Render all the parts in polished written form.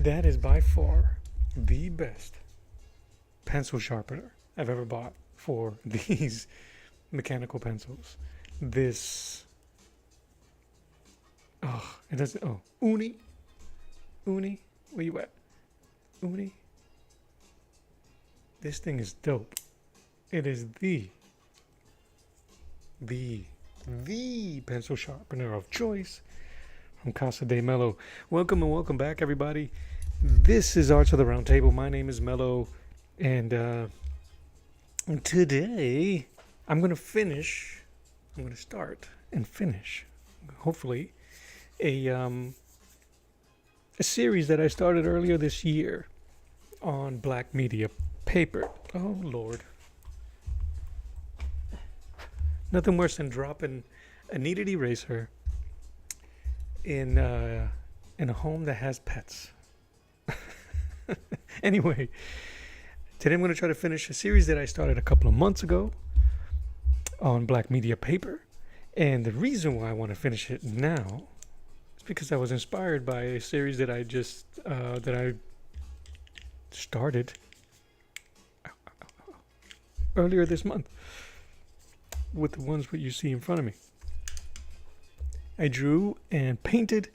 That is by far the best pencil sharpener I've ever bought for these mechanical pencils. This, oh, it doesn't, oh, Uni, where you at? Uni? This thing is dope. It is the pencil sharpener of choice from Casa de Mello. Welcome and welcome back, everybody. This is Arts of the Round Table. My name is Mello, and today I'm going to start and finish, hopefully, a series that I started earlier this year on black media paper. Oh, Lord. Nothing worse than dropping a kneaded eraser in a home that has pets. Anyway, today I'm going to try to finish a series that I started a couple of months ago on black media paper. And the reason why I want to finish it now is because I was inspired by a series that I started earlier this month with the ones that you see in front of me. I drew and painted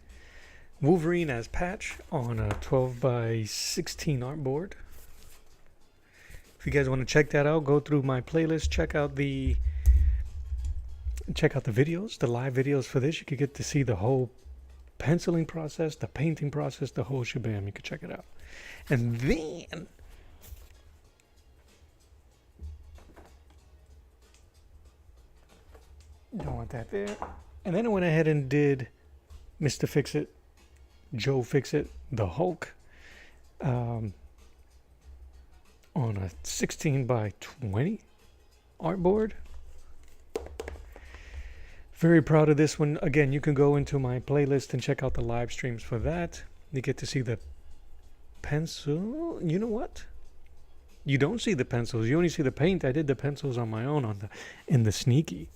Wolverine as Patch on a 12 by 16 artboard. If you guys want to check that out, go through my playlist, check out the videos, the live videos for this. You could get to see the whole penciling process, the painting process, the whole shebang. You could check it out. And then don't want that there. And then I went ahead and did Mr. Fix-It, Joe Fix-It, the Hulk, on a 16 by 20 artboard. Very proud of this one. Again, you can go into my playlist and check out the live streams for that. You get to see the pencil. You know what? You don't see the pencils. You only see the paint. I did the pencils on my own in the Sneaky.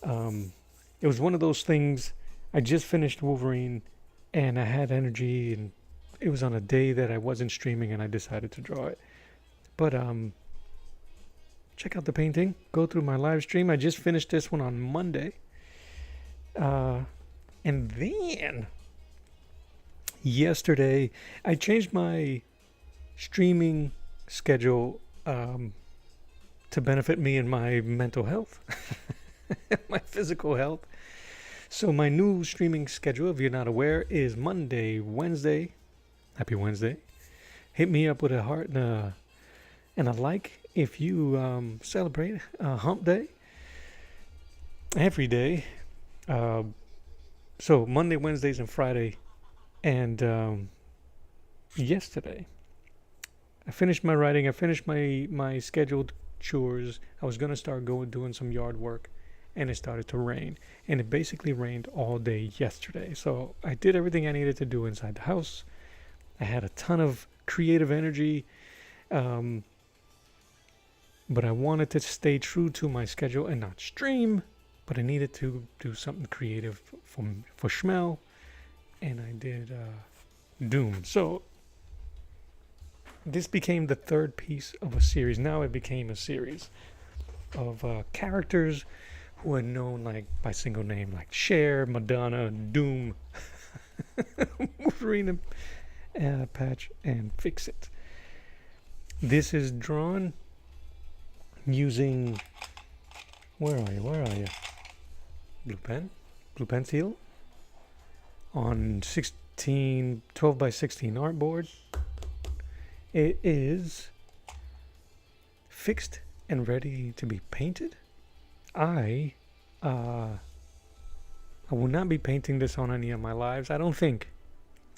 It was one of those things. I just finished Wolverine and I had energy, and it was on a day that I wasn't streaming, and I decided to draw it. But check out the painting. Go through my live stream. I just finished this one on Monday. And then yesterday I changed my streaming schedule to benefit me and my mental health. My physical health. So my new streaming schedule, if you're not aware, is Monday, Wednesday. Happy Wednesday. Hit me up with a heart and a like if you celebrate hump day. Every day. So Monday, Wednesdays, and Friday. And yesterday I finished my writing. I finished my scheduled chores. I was going to start doing some yard work. And it started to rain, and it basically rained all day yesterday. So I did everything I needed to do inside the house. I had a ton of creative energy, but I wanted to stay true to my schedule and not stream, but I needed to do something creative for Schmel, and I did Doom. So this became the third piece of a series. Now it became a series of characters who are known like by single name, like Cher, Madonna, Doom, Wolverine, Patch, and Fix-It. This is drawn using, where are you? Blue pencil on 12 by 16 artboard. It is fixed and ready to be painted. I will not be painting this on any of my lives. I don't think.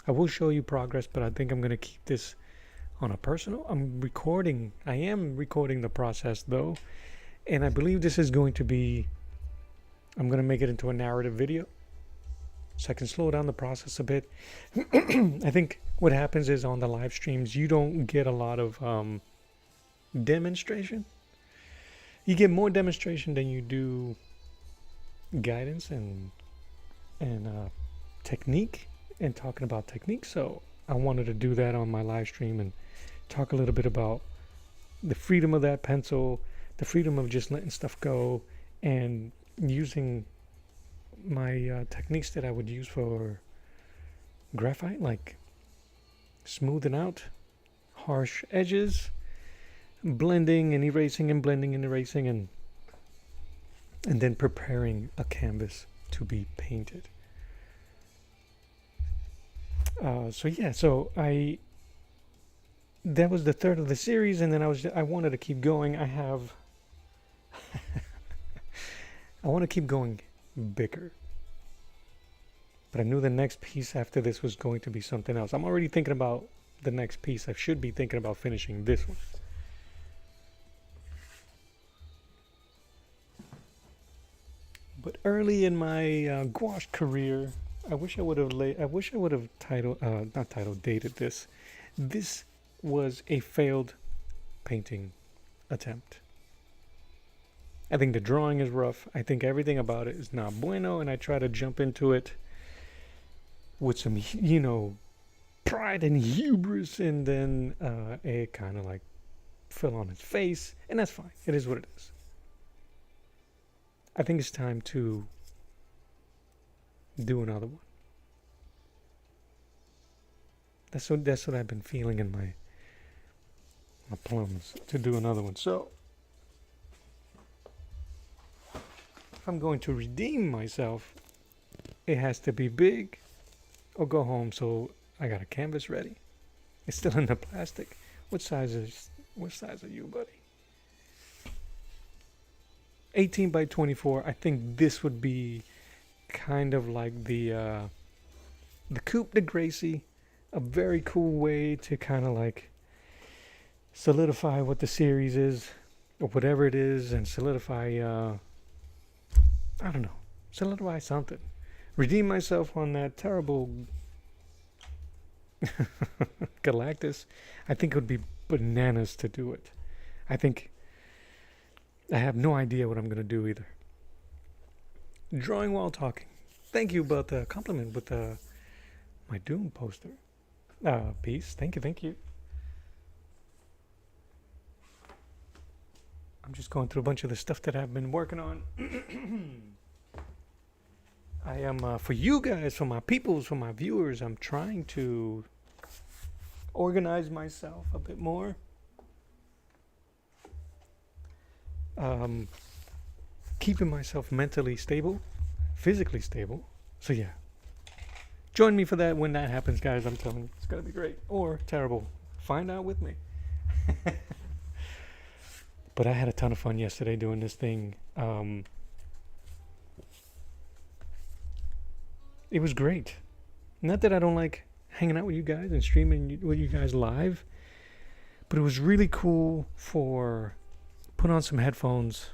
I will show you progress, but I think I'm going to keep this on a personal. I am recording the process though, and I believe this is going to be, I'm going to make it into a narrative video so I can slow down the process a bit. I think what happens is on the live streams, you don't get a lot of demonstration. You get more demonstration than you do guidance and technique and talking about technique. So I wanted to do that on my live stream and talk a little bit about the freedom of that pencil, the freedom of just letting stuff go, and using my techniques that I would use for graphite, like smoothing out harsh edges, blending and erasing and blending and erasing, and then preparing a canvas to be painted. So that was the third of the series, and then I wanted to keep going. I want to keep going bigger, but I knew the next piece after this was going to be something else. I'm already thinking about the next piece. I should be thinking about finishing this one. But early in my gouache career, I wish I would have dated this. This was a failed painting attempt. I think the drawing is rough. I think everything about it is not bueno, and I try to jump into it with some, pride and hubris, and then it kind of like fell on its face, and that's fine. It is what it is. I think it's time to do another one. That's what I've been feeling in my plums, to do another one. So if I'm going to redeem myself, it has to be big or go home. So I got a canvas ready. It's still in the plastic. What size are you, buddy? 18 by 24. I think this would be kind of like the Coupe de Gracie, a very cool way to kind of like solidify what the series is, or whatever it is, and solidify solidify something. Redeem myself on that terrible Galactus. I think it would be bananas to do it. I have no idea what I'm going to do either. Drawing while talking. Thank you about the compliment with my Doom poster piece. Thank you. I'm just going through a bunch of the stuff that I've been working on. I am, for you guys, for my peoples, for my viewers, I'm trying to organize myself a bit more. Keeping myself mentally stable, physically stable. So yeah, join me for that when that happens, guys. I'm telling you, it's gonna be great or terrible. Find out with me. But I had a ton of fun yesterday doing this thing. It was great. Not that I don't like hanging out with you guys and streaming with you guys live, but it was really cool for put on some headphones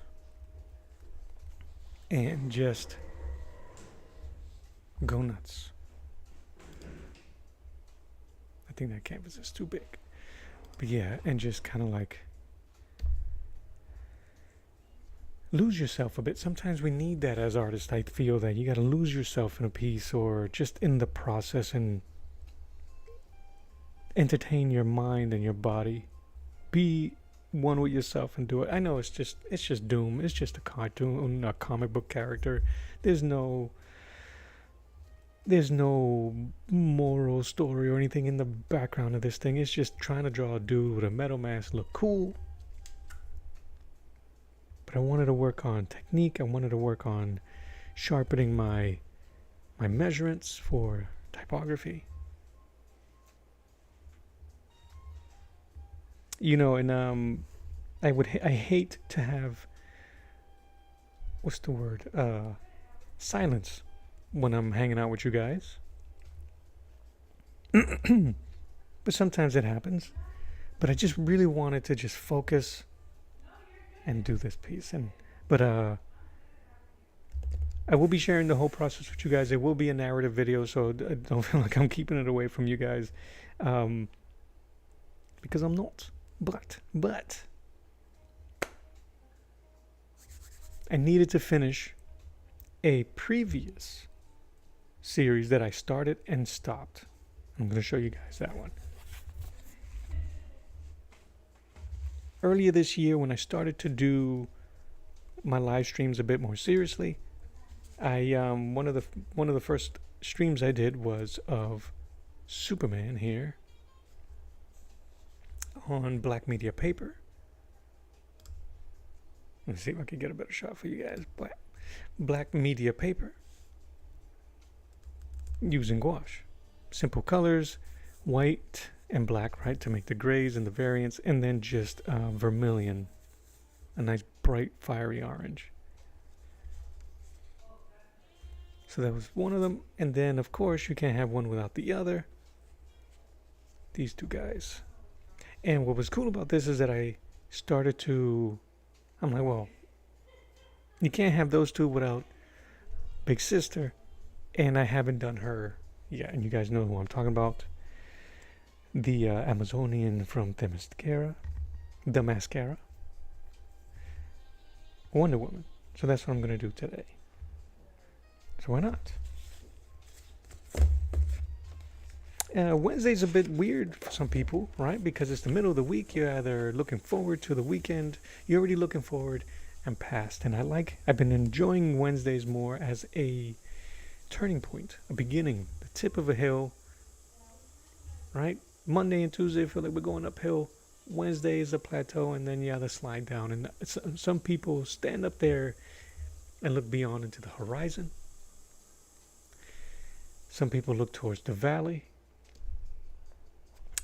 and just go nuts. I think that canvas is too big. But yeah, and just kind of like lose yourself a bit. Sometimes we need that as artists. I feel that you got to lose yourself in a piece or just in the process and entertain your mind and your body. Be one with yourself and do it. I know it's just Doom. It's just a cartoon, a comic book character. There's no moral story or anything in the background of this thing. It's just trying to draw a dude with a metal mask look cool. But I wanted to work on technique. I wanted to work on sharpening my measurements for typography. And I hate to have, what's the word? Silence when I'm hanging out with you guys. But sometimes it happens. But I just really wanted to just focus and do this piece. But I will be sharing the whole process with you guys. It will be a narrative video, so I don't feel like I'm keeping it away from you guys. Because I'm not. But I needed to finish a previous series that I started and stopped. I'm going to show you guys that one. Earlier this year, when I started to do my live streams a bit more seriously, I one of the first streams I did was of Superman here on black media paper. Let me see if I can get a better shot for you guys. Black media paper using gouache. Simple colors, white and black, right, to make the grays and the variants, and then just vermilion, a nice bright fiery orange. So that was one of them, and then of course you can't have one without the other. These two guys. And what was cool about this is that I'm like, well, you can't have those two without Big Sister, and I haven't done her yet, and you guys know who I'm talking about. The Amazonian from the Mascara. Wonder Woman. So that's what I'm going to do today. So why not? Wednesday's a bit weird for some people, right? Because it's the middle of the week. You're either looking forward to the weekend, you're already looking forward and past. And I've been enjoying Wednesdays more as a turning point, a beginning, the tip of a hill, right? Monday and Tuesday feel like we're going uphill. Wednesday is a plateau, and then the slide down. And some people stand up there and look beyond into the horizon. Some people look towards the valley.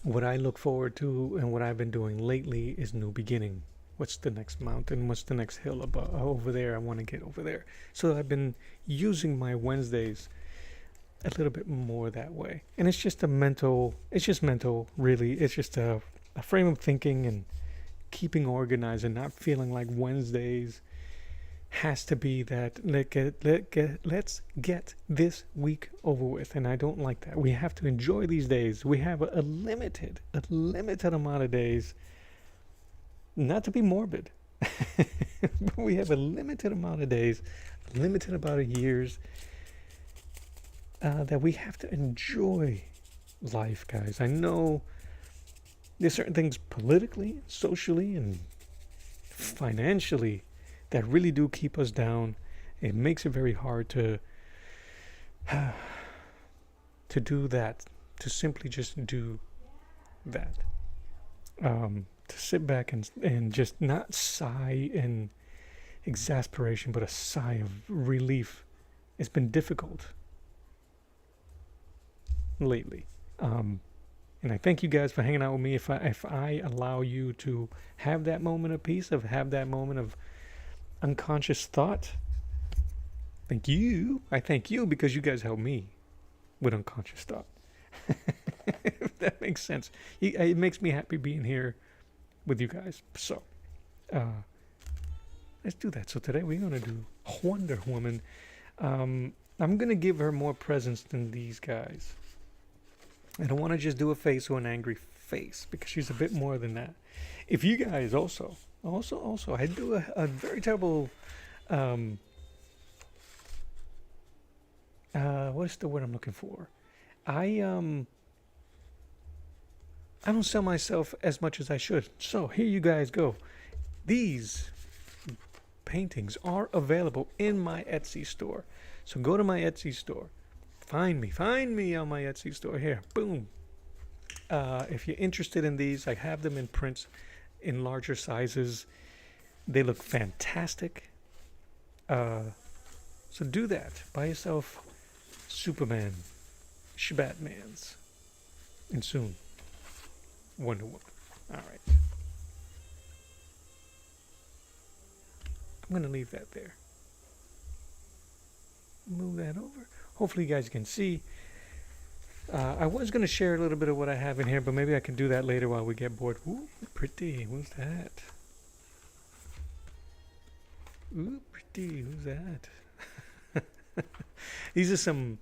What I look forward to and what I've been doing lately is new beginning. What's the next mountain? What's the next hill over there? I want to get over there. So I've been using my Wednesdays a little bit more that way. And it's just mental, really. It's just a frame of thinking and keeping organized and not feeling like Wednesdays has to be that let's get this week over with. And I don't like that. We have to enjoy these days. We have a limited amount of days. Not to be morbid, but we have a limited amount of days, a limited amount of years that we have to enjoy life, guys. I know there's certain things politically, socially, and financially that really do keep us down. It makes it very hard to do that, to simply just do that. To sit back and just not sigh in exasperation, but a sigh of relief. It's been difficult lately. And I thank you guys for hanging out with me. If I allow you to have that moment of peace, have that moment of unconscious thought, thank you. I thank you because you guys help me with unconscious thought. If that makes sense. It makes me happy being here with you guys. So let's do that. So today we're going to do Wonder Woman. I'm going to give her more presence than these guys. I don't want to just do a face or an angry face because she's a bit more than that. If you guys also, I do a very terrible, what's the word I'm looking for? I don't sell myself as much as I should. So here you guys go. These paintings are available in my Etsy store. So go to my Etsy store. Find me on my Etsy store. Here, boom. If you're interested in these, I have them in prints in larger sizes. They look fantastic. So do that. Buy yourself Superman, Batmans, and soon Wonder Woman. All right. I'm going to leave that there. Move that over. Hopefully you guys can see. I was going to share a little bit of what I have in here, but maybe I can do that later while we get bored. Ooh, pretty. Who's that? Ooh, pretty. Who's that? These are some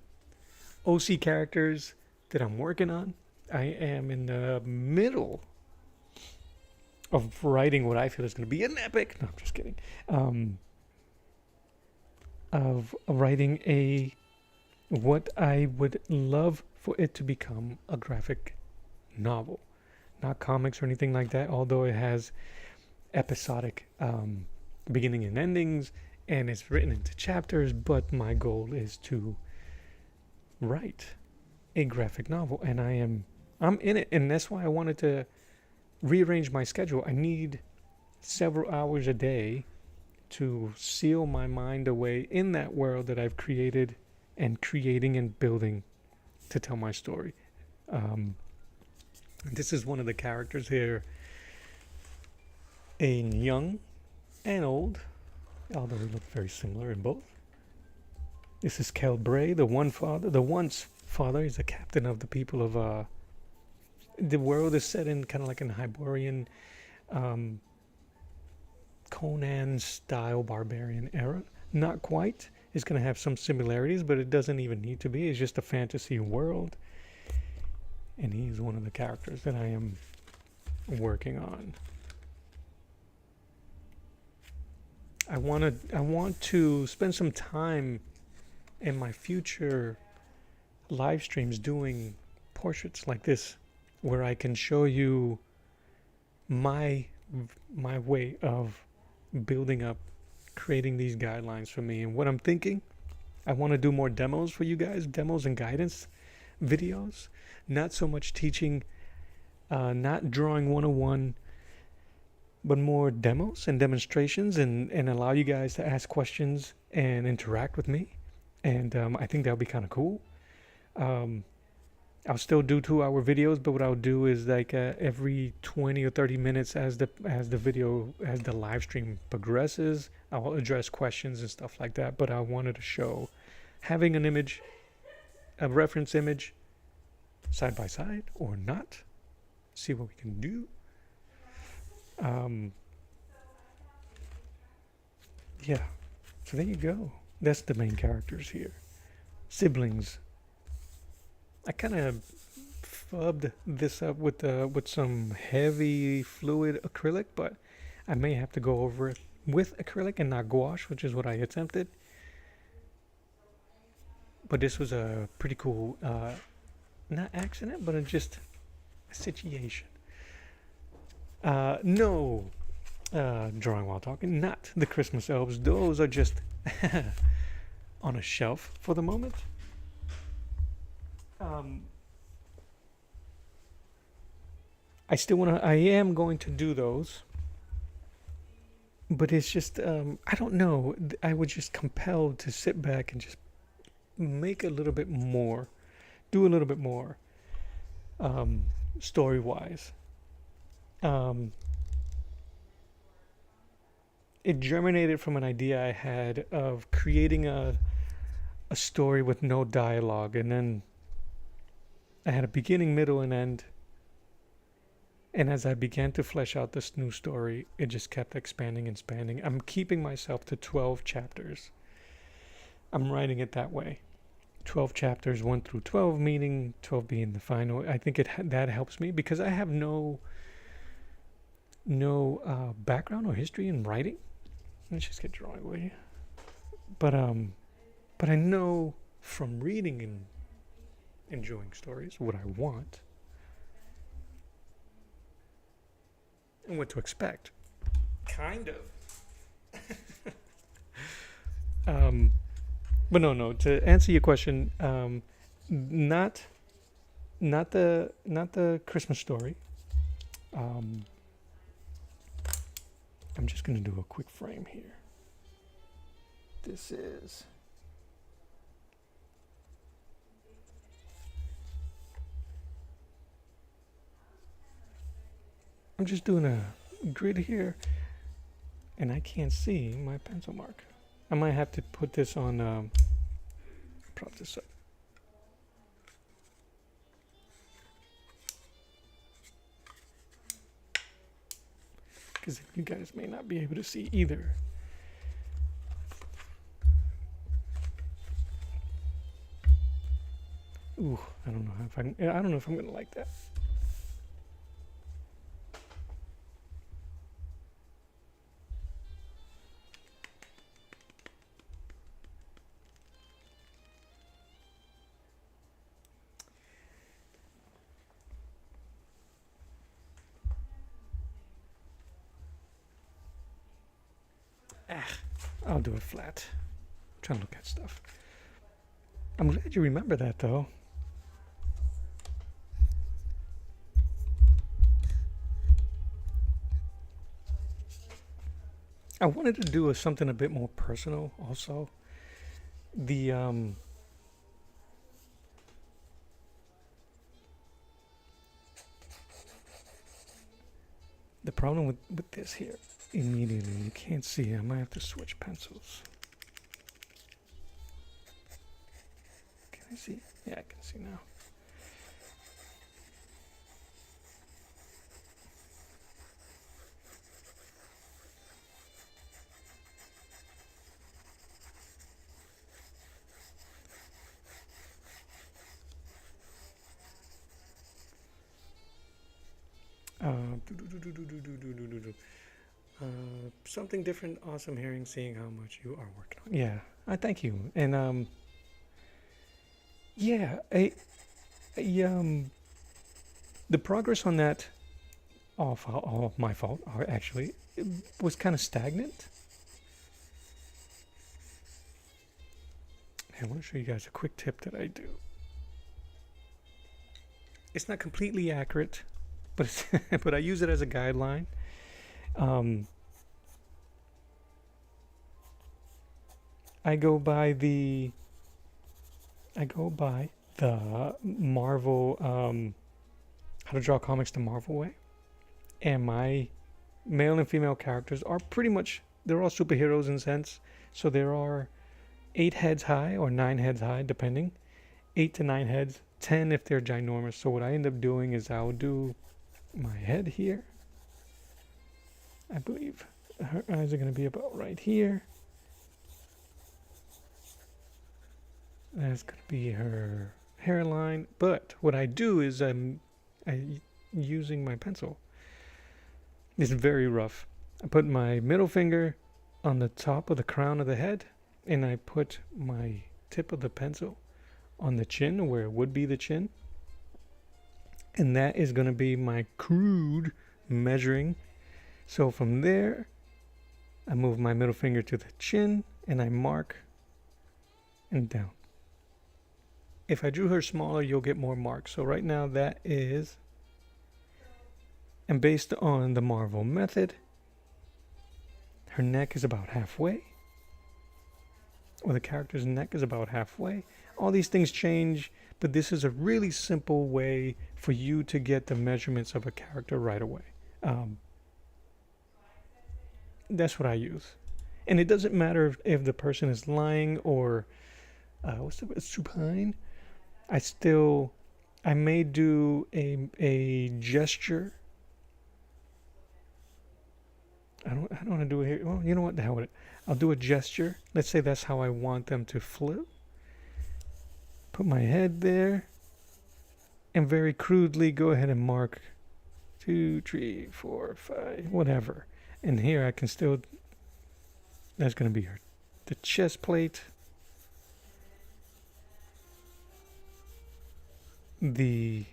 OC characters that I'm working on. I am in the middle of writing what I feel is going to be an epic. No, I'm just kidding. Of writing a what I would love for it to become a graphic novel, not comics or anything like that, although it has episodic beginning and endings and it's written into chapters. But my goal is to write a graphic novel, and I'm in it, and that's why I wanted to rearrange my schedule. I need several hours a day to seal my mind away in that world that I've created and creating and building to tell my story. This is one of the characters here, a young and old, although they look very similar in both. This is Kelbray, the once father. He's the captain of the people of the world is set in kind of like an Hyborian Conan style barbarian era. Not quite. It's going to have some similarities, but it doesn't even need to be. It's just a fantasy world. And he's one of the characters that I am working on. I want to spend some time in my future live streams doing portraits like this, where I can show you my way of building up, creating these guidelines for me. And what I'm thinking, I want to do more demos for you guys, demos and guidance videos, not so much teaching, not drawing 101, but more demos and demonstrations, and allow you guys to ask questions and interact with me. And I think that'll be kind of cool. I'll still do 2-hour videos, but what I'll do is like every 20 or 30 minutes as the live stream progresses, I'll address questions and stuff like that. But I wanted to show having an image, a reference image, side by side or not. See what we can do. Yeah. So there you go. That's the main characters here. Siblings. I kind of fubbed this up with some heavy fluid acrylic, but I may have to go over it with acrylic and not gouache, which is what I attempted. But this was a pretty cool, not accident, but just a situation. No drawing while talking, not the Christmas elves. Those are just on a shelf for the moment. I am going to do those, but it's just, I don't know, I was just compelled to sit back and just make a little bit more, do a little bit more, story-wise. It germinated from an idea I had of creating a story with no dialogue, and then I had a beginning, middle, and end. And as I began to flesh out this new story, it just kept expanding and expanding. I'm keeping myself to 12 chapters. I'm writing it that way. 12 chapters, 1 through 12, meaning 12 being the final. I think that helps me because I have no background or history in writing. Let's just get drawing, will you? But I know from reading and enjoying stories what I want and what to expect. Kind of. But no. To answer your question, not the Christmas story. I'm just gonna do a quick frame here. This is. I'm just doing a grid here, and I can't see my pencil mark. I might have to put this on, prop this up. Because you guys may not be able to see either. Ooh, I don't know if I'm gonna like that. I'll do it flat. I'm trying to look at stuff. I'm glad you remember that though. I wanted to do something a bit more personal also. The the problem with this here, immediately, you can't see, I might have to switch pencils. Can I see? Yeah, I can see now. Something different, awesome hearing, seeing how much you are working on. Yeah, I thank you. And yeah, the progress on that, all my fault, actually, it was kind of stagnant. I want to show you guys a quick tip that I do. It's not completely accurate, but but I use it as a guideline. Um, I go by the Marvel, how to draw comics the Marvel way, and my male and female characters are pretty much, they're all superheroes in a sense. So there are 8 heads high or 9 heads high, depending. 8 to 9 heads, 10 if they're ginormous. So what I end up doing is I'll do my head here. I believe her eyes are going to be about right here. That's going to be her hairline. But what I do is I'm using my pencil. It's very rough. I put my middle finger on the top of the crown of the head, and I put my tip of the pencil on the chin where it would be the chin. And that is going to be my crude measuring. So from there, I move my middle finger to the chin and I mark and down. If I drew her smaller, you'll get more marks. So right now that is, and based on the Marvel method, her neck is about halfway, or the character's neck is about halfway. All these things change, but this is a really simple way for you to get the measurements of a character right away. That's what I use. And it doesn't matter if the person is lying or supine. I may do a gesture. I don't want to do it here. Well, you know what? The hell with it. I'll do a gesture. Let's say that's how I want them to flip. Put my head there. And very crudely go ahead and mark 2, 3, 4, 5, whatever. And here I can still, that's going to be the chest plate. The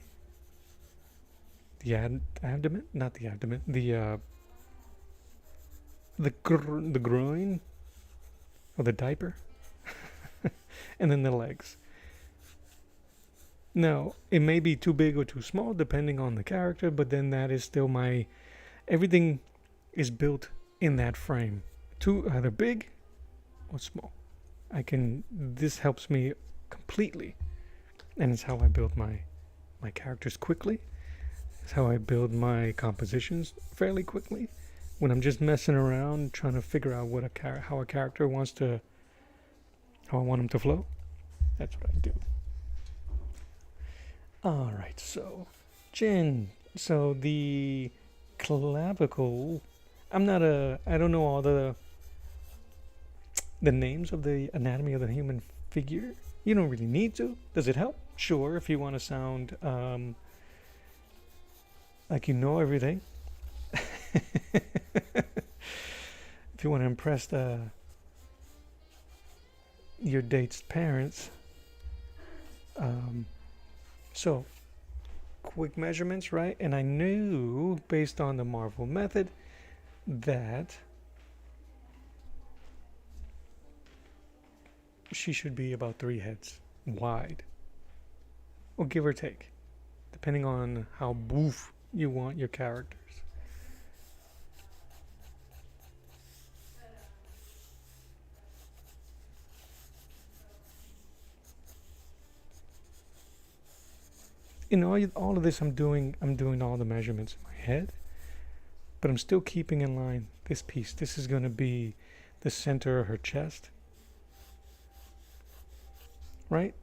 abdomen, not the abdomen, the groin, or the diaper, and then the legs. Now, it may be too big or too small depending on the character, but then that is still everything is built in that frame. Either big or small. This helps me completely. And it's how I build my characters quickly. It's how I build my compositions fairly quickly. When I'm just messing around trying to figure out how a character how I want them to flow, that's what I do. Alright, so chin. So the clavicle, I don't know all the names of the anatomy of the human figure. You don't really need to. Does it help? Sure, if you want to sound like you know everything. If you want to impress your date's parents. So, quick measurements, right? And I knew, based on the Marvel method, that she should be about 3 heads wide, or give or take, depending on how boof you want your characters. In all of this, I'm doing all the measurements in my head, but I'm still keeping in line this piece. This is going to be the center of her chest, right?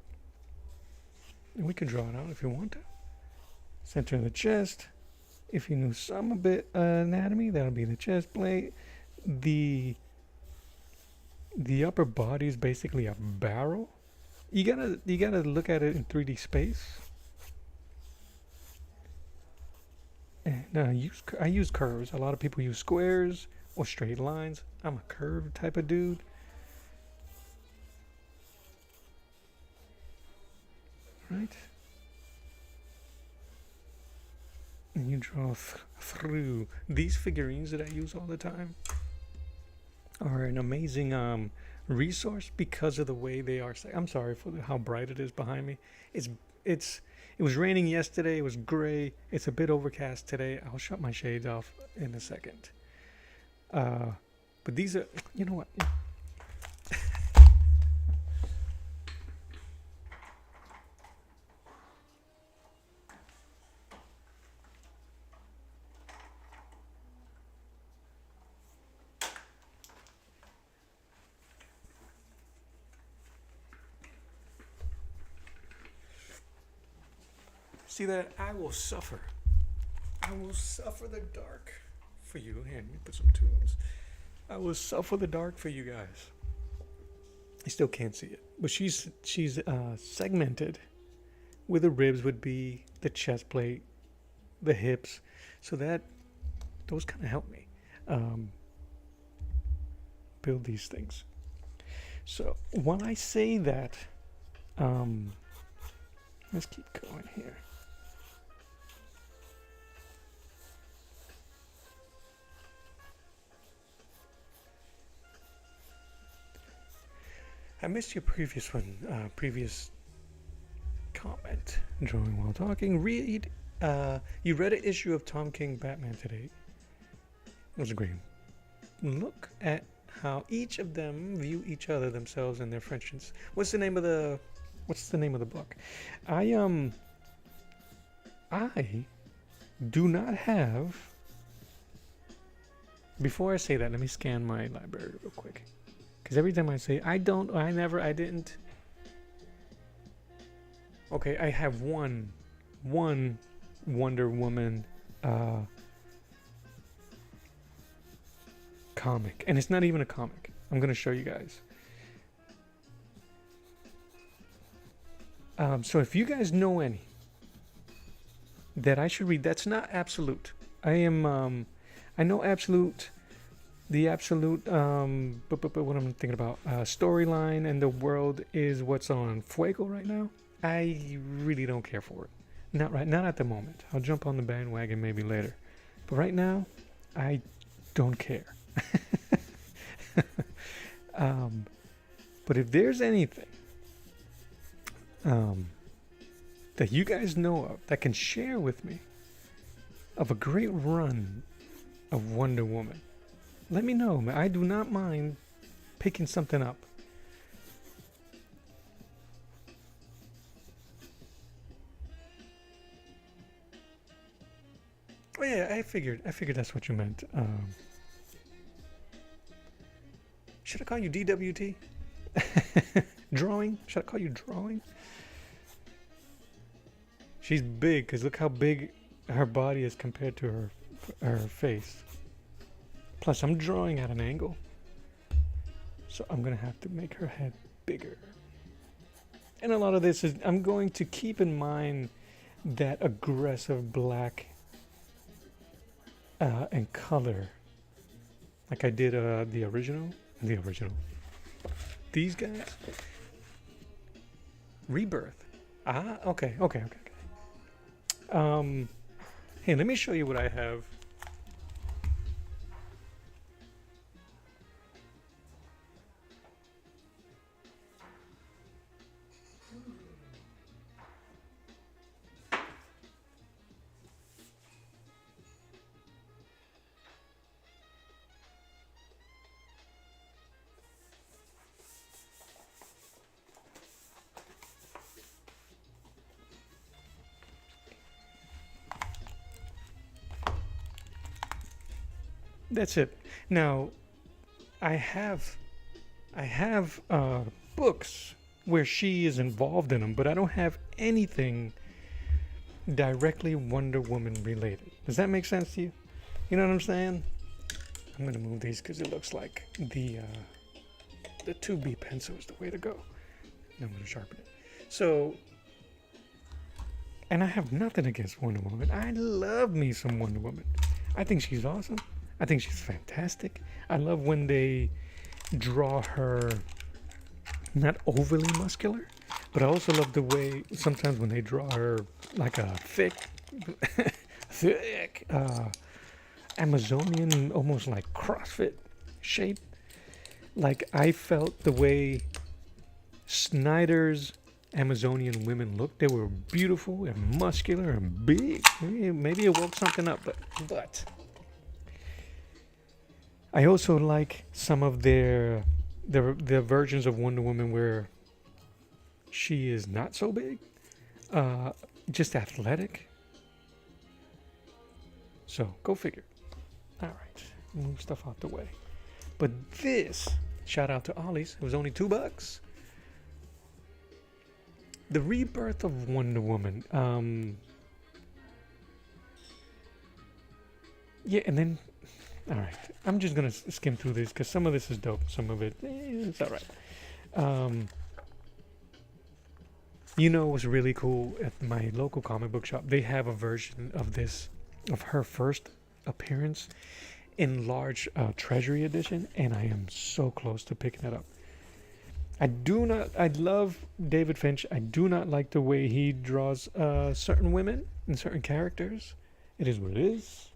And we can draw it out if you want to. Center of the chest. If you knew some a bit anatomy, that'll be the chest plate. The upper body is basically a barrel. You gotta look at it in 3D space. And I use curves. A lot of people use squares or straight lines. I'm a curved type of dude. Right? And you draw through. These figurines that I use all the time are an amazing resource because of the way they are. I'm sorry for how bright it is behind me. It was raining yesterday. It was gray. It's a bit overcast today. I'll shut my shades off in a second. But these are, you know what? See that? I will suffer. I will suffer the dark for you. Here, let me put some tunes. I will suffer the dark for you guys. I still can't see it, but she's segmented, where the ribs would be, the chest plate, the hips, so that those kind of help me build these things. So when I say that, let's keep going here. I missed your previous previous comment. Drawing while talking. You read an issue of Tom King Batman today. It was great. Look at how each of them view each other, themselves, and their friendships. What's the name of the book? I do not have. Before I say that, let me scan my library real quick. Because every time I say I didn't. Okay, I have one Wonder Woman comic, and it's not even a comic. I'm gonna show you guys. So if you guys know any that I should read, that's not absolute. I know absolute. The absolute, but what I'm thinking about, storyline and the world is what's on Fuego right now. I really don't care for it. Not at the moment. I'll jump on the bandwagon maybe later. But right now, I don't care. But if there's anything that you guys know of that can share with me of a great run of Wonder Woman, let me know, man. I do not mind picking something up. Oh yeah, I figured that's what you meant. Should I call you DWT? Drawing? Should I call you drawing? She's big, because look how big her body is compared to her face. Plus, I'm drawing at an angle, so I'm going to have to make her head bigger. And a lot of this is, I'm going to keep in mind that aggressive black and color, like I did the original. These guys. Rebirth. Okay. Hey, let me show you what I have. That's it. Now, I have I have books where she is involved in them, but I don't have anything directly Wonder Woman related. Does that make sense to you? You know what I'm saying? I'm gonna move these because it looks like the 2B pencil is the way to go. I'm gonna sharpen it. So, and I have nothing against Wonder Woman. I love me some Wonder Woman. I think she's awesome. I think she's fantastic. I love when they draw her not overly muscular, but I also love the way sometimes when they draw her like a thick, thick Amazonian, almost like CrossFit shape. Like I felt the way Snyder's Amazonian women looked. They were beautiful and muscular and big. Maybe it woke something up, but I also like some of their versions of Wonder Woman where she is not so big, just athletic. So go figure. All right, move stuff out the way. But this, shout out to Ollie's. It was only $2. The Rebirth of Wonder Woman. Yeah, and then, all right. I'm just gonna skim through this because some of this is dope. Some of it, it's all right. You know what's really cool at my local comic book shop? They have a version of this, of her first appearance in large Treasury edition, and I am so close to picking it up. I love David Finch. I do not like the way he draws certain women and certain characters. It is what it is.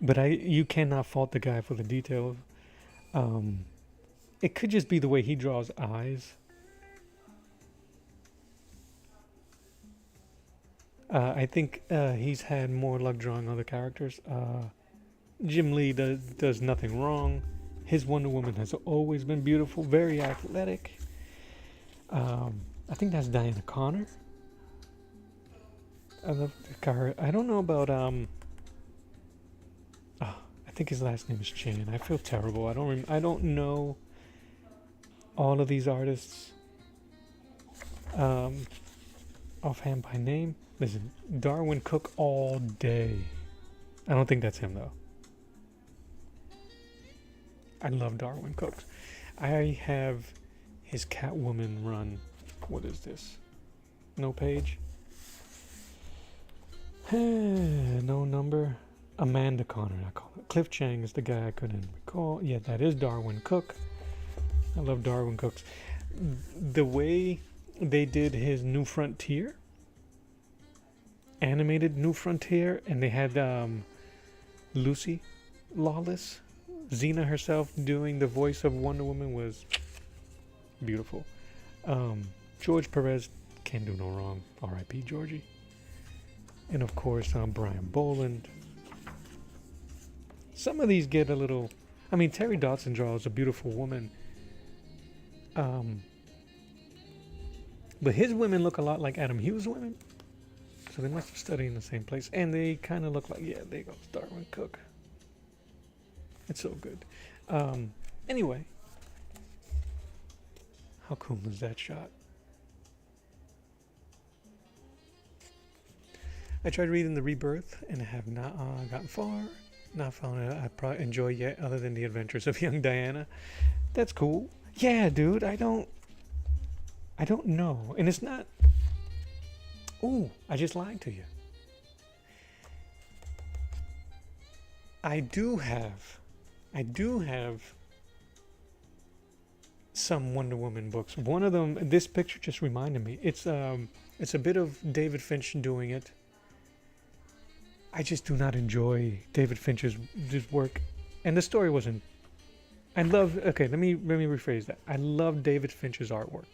But you cannot fault the guy for the details. It could just be the way he draws eyes. I think he's had more luck drawing other characters. Jim Lee does nothing wrong. His Wonder Woman has always been beautiful, very athletic. I think that's Diana Connor. I love her. I don't know about I think his last name is Chan. I feel terrible. I don't know all of these artists offhand by name. Listen, Darwin Cook all day. I don't think that's him though. I love Darwin Cook. I have his Catwoman run. What is this? No page? No number. Amanda Connor, I call it. Cliff Chang is the guy I couldn't recall. Yeah, that is Darwin Cook. I love Darwin Cook's. The way they did his New Frontier, animated New Frontier, and they had Lucy Lawless, Xena herself doing the voice of Wonder Woman was beautiful. George Perez can't do no wrong. R.I.P. Georgie. And of course, Brian Boland. Some of these get a little... I mean, Terry Dodson draws a beautiful woman. But his women look a lot like Adam Hughes' women. So they must have studied in the same place. And they kind of look like... Yeah, there goes Darwin Cook. It's so good. Anyway. How cool is that shot? I tried reading The Rebirth and have not gotten far. Not found it I probably enjoy yet, other than The Adventures of Young Diana. That's cool. Yeah, dude, I don't know. And it's not... Ooh, I just lied to you. I do have some Wonder Woman books. One of them, this picture just reminded me. It's a bit of David Finch doing it. I just do not enjoy David Finch's work, and the story wasn't. Okay, let me rephrase that. I love David Finch's artwork.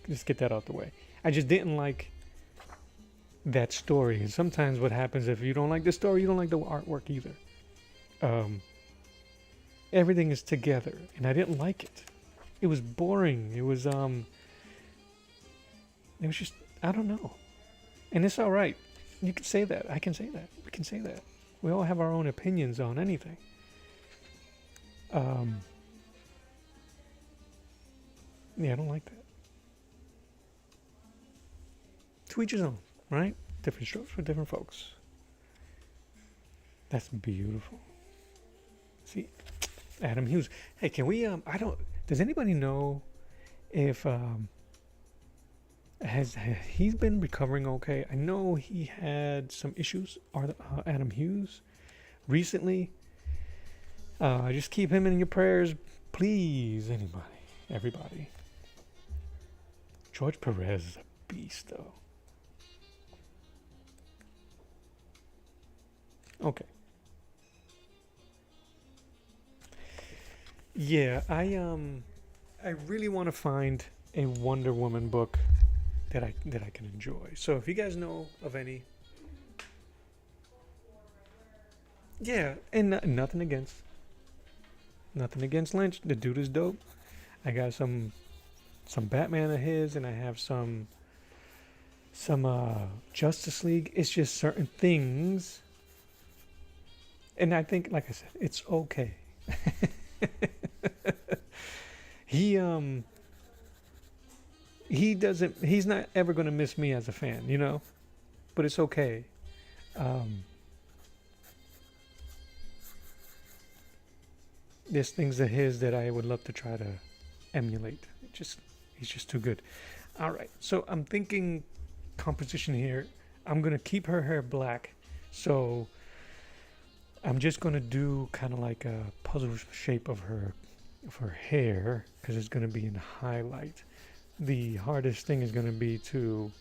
Just get that out the way. I just didn't like that story. And sometimes what happens if you don't like the story, you don't like the artwork either. Everything is together, and I didn't like it. It was boring. It was just, I don't know. And it's all right. You can say that. I can say that. We can say that. We all have our own opinions on anything. Um, yeah, I don't like that. To each his own, right? Different strokes for different folks. That's beautiful. See, Adam Hughes. Hey, can we? I don't. Does anybody know if has he's been recovering okay? I know he had some issues. Adam Hughes recently. Just keep him in your prayers, please. Everybody. George Perez is a beast, though. Okay. Yeah, I really want to find a Wonder Woman book that I can enjoy. So if you guys know of any, yeah, and nothing against Lynch. The dude is dope. I got some Batman of his, and I have some Justice League. It's just certain things, and I think, like I said, it's okay. he he's not ever going to miss me as a fan, but it's okay. um there's things of his that I would love to try to emulate. He's just too good. All right, so I'm thinking composition here. I'm going to keep her hair black, so I'm just going to do kind of like a puzzle shape of her hair, because it's going to be in highlight. The hardest thing is going to be to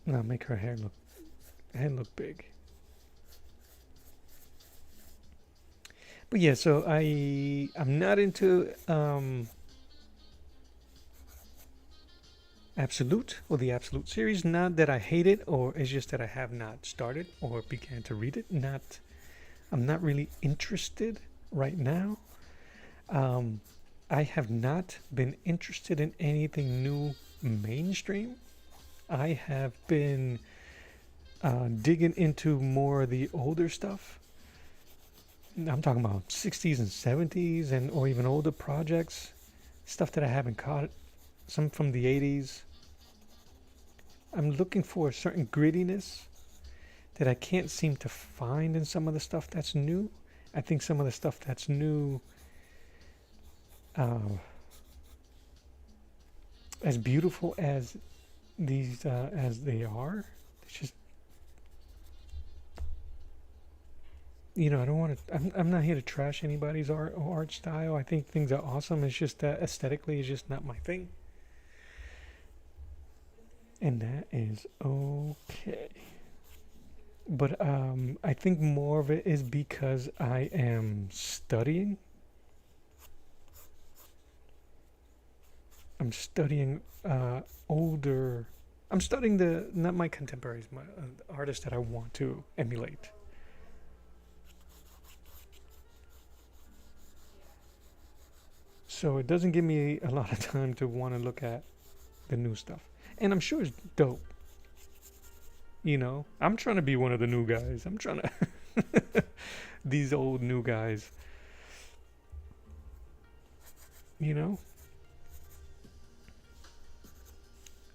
now make her hair look big. But yeah, so I'm not into Absolute or the Absolute series. Not that I hate it, or it's just that I have not started or began to read it. I'm not really interested right now. I have not been interested in anything new mainstream. I have been digging into more of the older stuff. I'm talking about 60s and 70s, or even older projects, stuff that I haven't caught. Some from the 80s. I'm looking for a certain grittiness that I can't seem to find in some of the stuff that's new. I think some of the stuff that's new, as beautiful as these as they are, it's just, I don't want to. I'm not here to trash anybody's art style. I think things are awesome. It's just that aesthetically, it's just not my thing, and that is okay. But I think more of it is because I am studying. I'm studying older. I'm studying not my contemporaries, my artists that I want to emulate. So it doesn't give me a lot of time to want to look at the new stuff. And I'm sure it's dope. I'm trying to be one of the new guys. I'm trying to these old new guys. You know.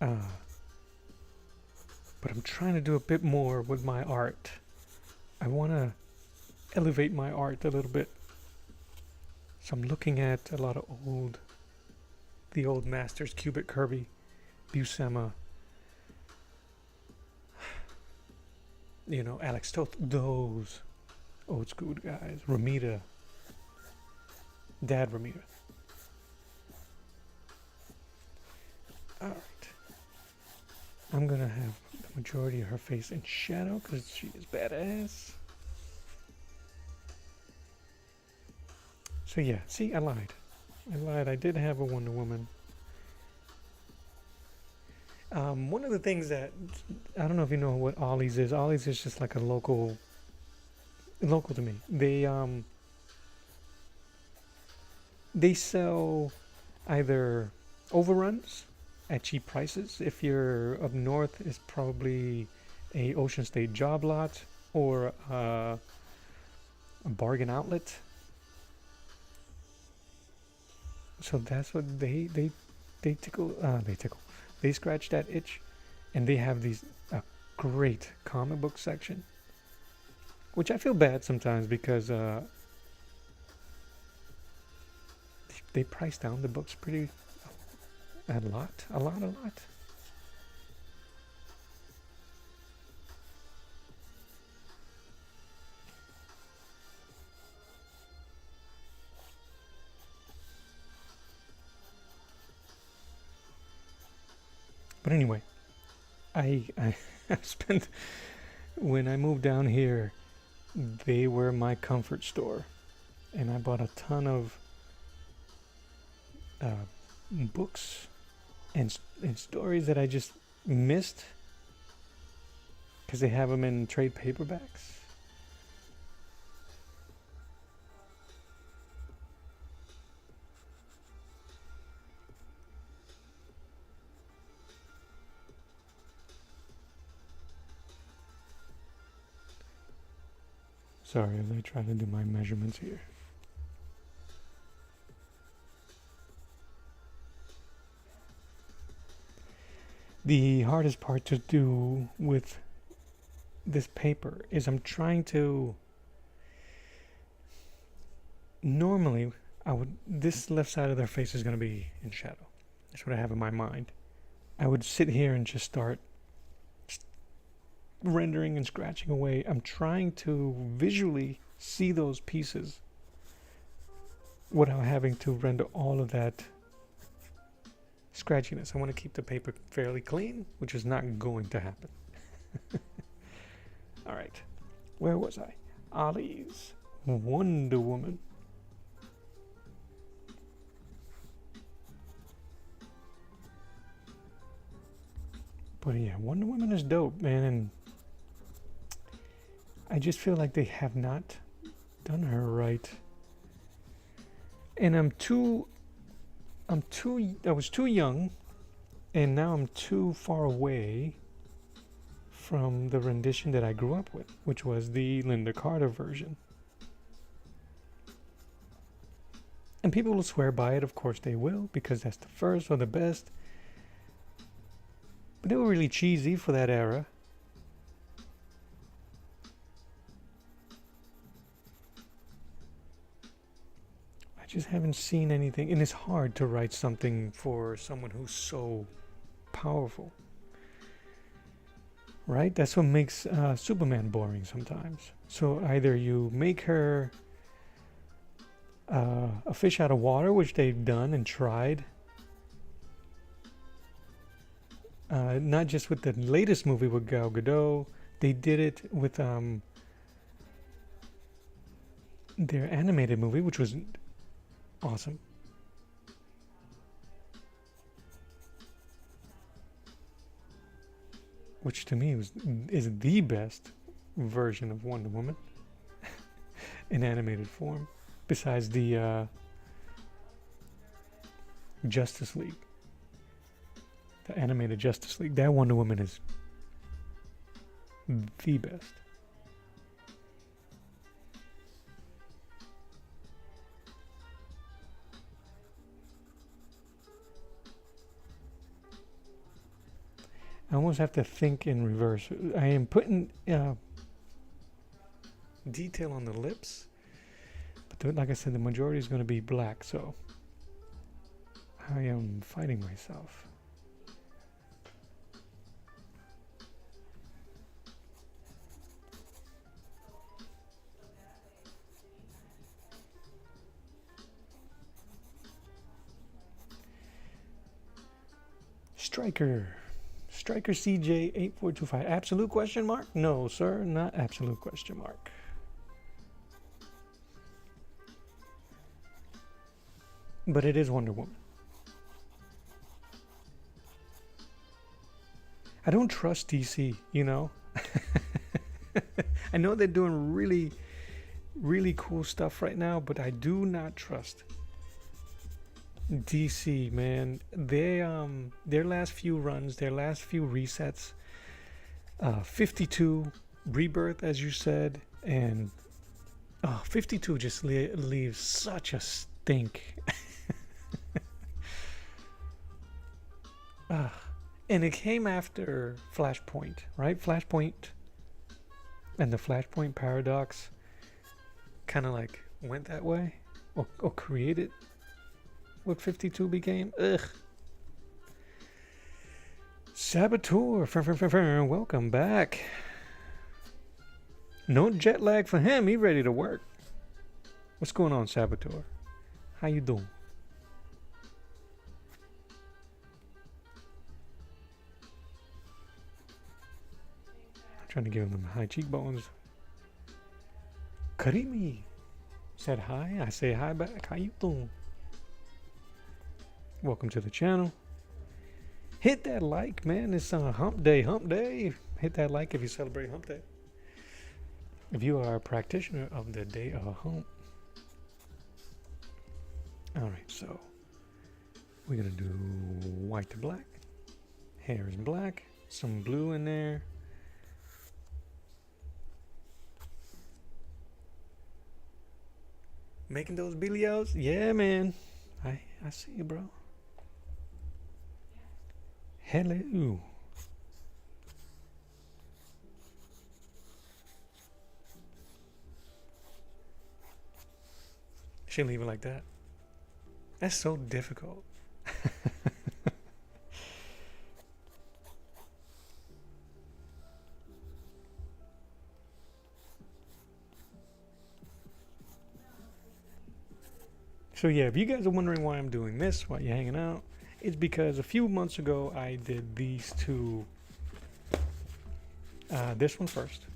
But I'm trying to do a bit more with my art. I want to elevate my art a little bit. So I'm looking at a lot of the old masters: Cubit, Kirby, Buscema, Alex Toth, those old school guys. Romita, Dad Romita. Alright. I'm gonna have the majority of her face in shadow because she is badass. So yeah, see, I lied. I did have a Wonder Woman. One of the things that, I don't know if you know what Ollie's is. Ollie's is just like a local to me. They sell either overruns at cheap prices. If you're up north, it's probably a Ocean State Job Lot or a bargain outlet. So that's what they tickle. They scratch that itch, and they have these great comic book section, which I feel bad sometimes because they price down the books pretty a lot. But anyway, I spent when I moved down here, they were my comfort store, and I bought a ton of books and stories that I just missed because they have them in trade paperbacks. Sorry as I try to do my measurements here. The hardest part to do with this paper is I'm trying to... Normally, this left side of their face is going to be in shadow. That's what I have in my mind. I would sit here and just start rendering and scratching away. I'm trying to visually see those pieces without having to render all of that scratchiness. I want to keep the paper fairly clean, which is not going to happen. All right, where was I? Ollie's Wonder Woman. But yeah, Wonder Woman is dope, man, and I just feel like they have not done her right. And I was too young, and now I'm too far away from the rendition that I grew up with, which was the Linda Carter version. And people will swear by it, of course they will, because that's the first or the best. But they were really cheesy for that era. I just haven't seen anything, and it's hard to write something for someone who's so powerful, right? That's what makes Superman boring sometimes. So either you make her a fish out of water, which they've done and tried, not just with the latest movie with Gal Gadot, they did it with their animated movie, which was awesome. Which to me is the best version of Wonder Woman in animated form, besides the Justice League, the animated Justice League. That Wonder Woman is the best. I almost have to think in reverse. I am putting detail on the lips, but like I said, the majority is going to be black, so I am fighting myself. Striker CJ 8425. Absolute question mark? No, sir, not absolute question mark. But it is Wonder Woman. I don't trust DC, you know. I know they're doing really, really cool stuff right now, but I do not trust DC, man, their last few runs, their last few resets, 52 rebirth, as you said, and 52 just leaves such a stink. And it came after Flashpoint, right? Flashpoint and the Flashpoint paradox kind of like went that way, or created what 52 became. Ugh. Saboteur, welcome back. No jet lag for him. He ready to work. What's going on, Saboteur? How you doing? I'm trying to give him high cheekbones. Karimi said hi. I say hi back. How you doing? Welcome to the channel. Hit that like, man. It's hump day. Hump day. Hit that like if you celebrate hump day. If you are a practitioner of the day of hump. Alright, so we're gonna do white to black. Hair is black. Some blue in there. Making those bilios? Yeah, man. I see you, bro. Hello. She'll leave it like that. That's so difficult. So yeah, if you guys are wondering why I'm doing this while you're hanging out, it's because a few months ago I did these two. This one first.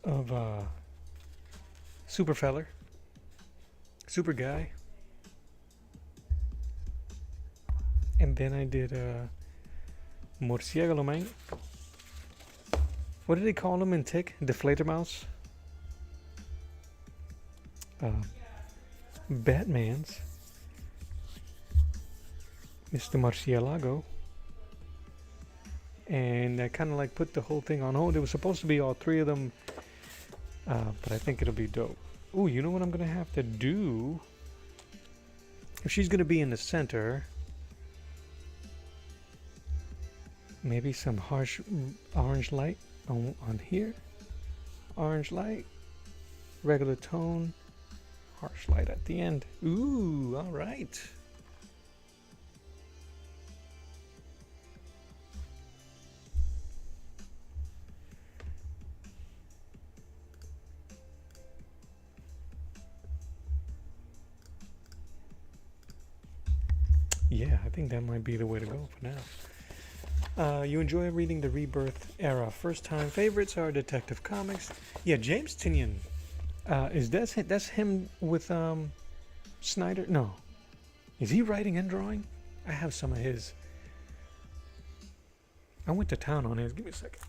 Of Super Feller. Super Guy. And then I did Murciélago Man. What did they call him in Tick? Deflator Mouse? Batman's Mr. Murciélago, and I kind of like put the whole thing on hold. It was supposed to be all three of them, but I think it'll be dope. Ooh, you know what I'm gonna have to do? If she's gonna be in the center, maybe some harsh orange light on here. Orange light, regular tone. Harsh light at the end. Ooh, all right. Yeah, I think that might be the way to go for now. You enjoy reading the Rebirth era. First time favorites are Detective Comics. Yeah, James Tynion. That's him with Snyder? No. Is he writing and drawing? I have some of his. I went to town on his. Give me a second.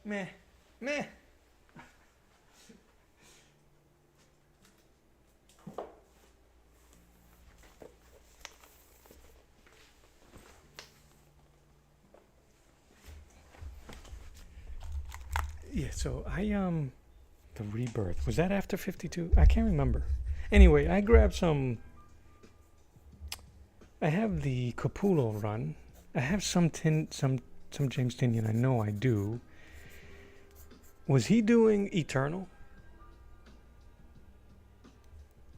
Meh. Yeah, so the Rebirth, was that after 52? I can't remember. Anyway, I grabbed some. I have the Capullo run. I have some James Tynion. I know I do. Was he doing Eternal?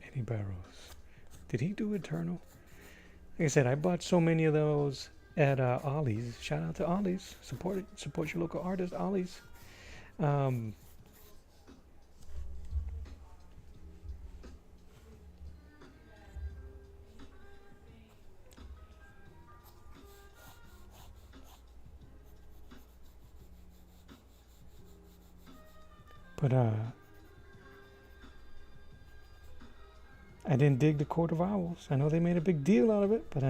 Eddie Barrows. Did he do Eternal? Like I said, I bought so many of those at Ollie's. Shout out to Ollie's. Support it. Support your local artist, Ollie's. Um, but I didn't dig the Court of Owls. I know they made a big deal out of it, but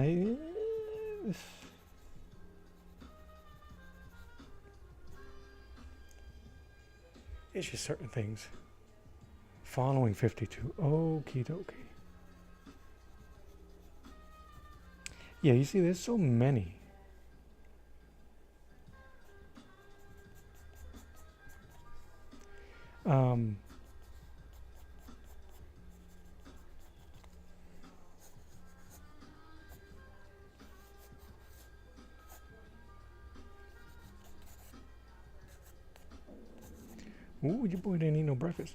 it's just certain things. Following 52. Okie dokie. Yeah, you see, there's so many. Ooh, your boy didn't eat no breakfast.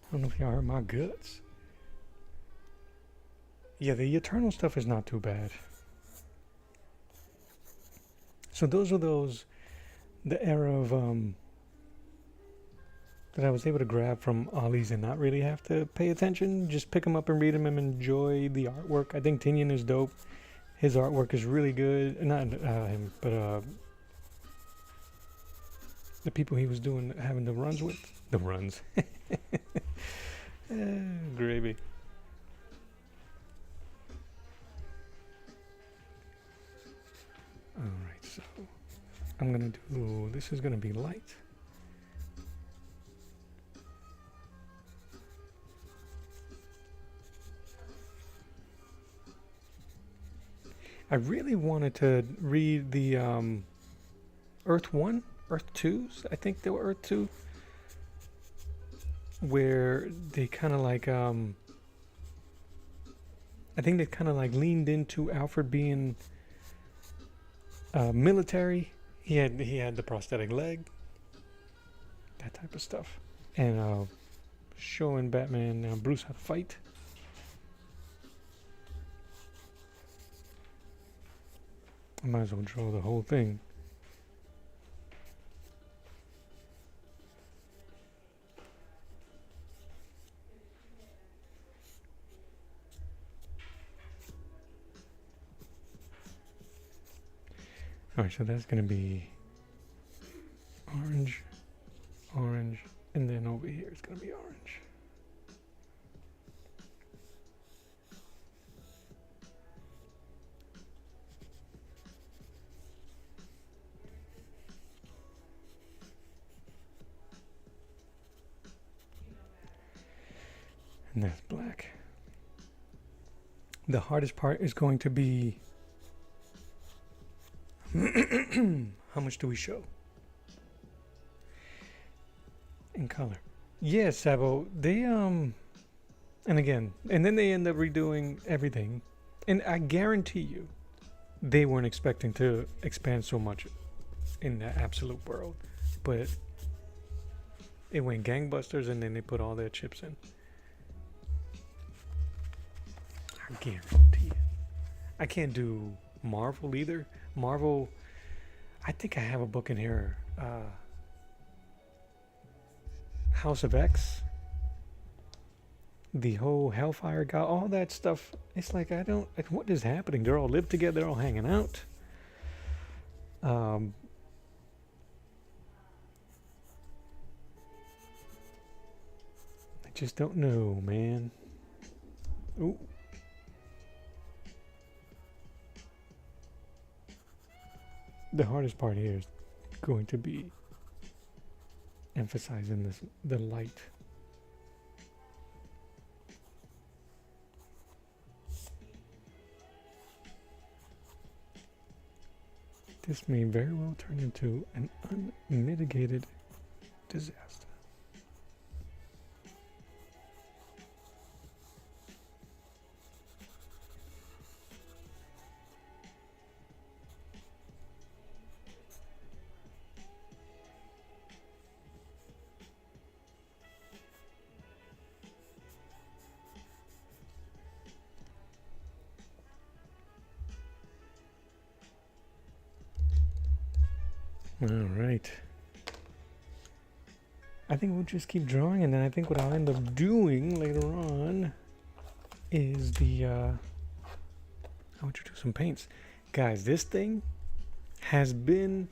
I don't know if y'all heard my guts. Yeah, the Eternal stuff is not too bad. So those are the era of that I was able to grab from Ollie's and not really have to pay attention. Just pick them up and read them and enjoy the artwork. I think Tinian is dope. His artwork is really good. Not him, but the people he was having the runs with. The runs. Gravy. Alright, so I'm gonna do, this is gonna be light. I really wanted to read the Earth 1, Earth 2s, I think they were Earth 2, where they kind of like, I think they kind of like leaned into Alfred being military. He had the prosthetic leg, that type of stuff, and showing Batman Bruce how to fight. I might as well draw the whole thing. Alright, so that's going to be orange, orange, and then over here it's going to be orange. And that's black. The hardest part is going to be how much do we show in color? Yeah, Sabo, they and then they end up redoing everything, and I guarantee you they weren't expecting to expand so much in the absolute world, but it went gangbusters, and then they put all their chips in. I guarantee it. I can't do Marvel either. Marvel, I think I have a book in here, House of X, the whole Hellfire guy, all that stuff. It's like, what is happening? They're all live together, they're all hanging out. I just don't know, man. Ooh. The hardest part here is going to be emphasizing the light. This may very well turn into an unmitigated disaster. All right. I think we'll just keep drawing, and then I think what I'll end up doing later on is I want you to do some paints. Guys, this thing has been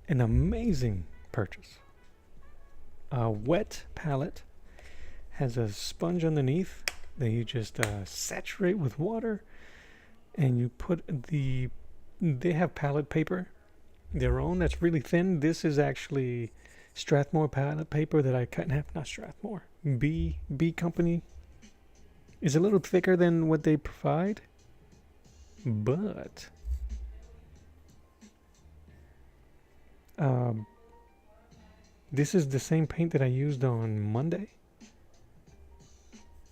an amazing purchase. A wet palette, has a sponge underneath that you just saturate with water, and you put they have palette paper, their own, that's really thin. This is actually Strathmore palette paper that I cut in half. Not Strathmore, B company. Is a little thicker than what they provide, but this is the same paint that I used on Monday.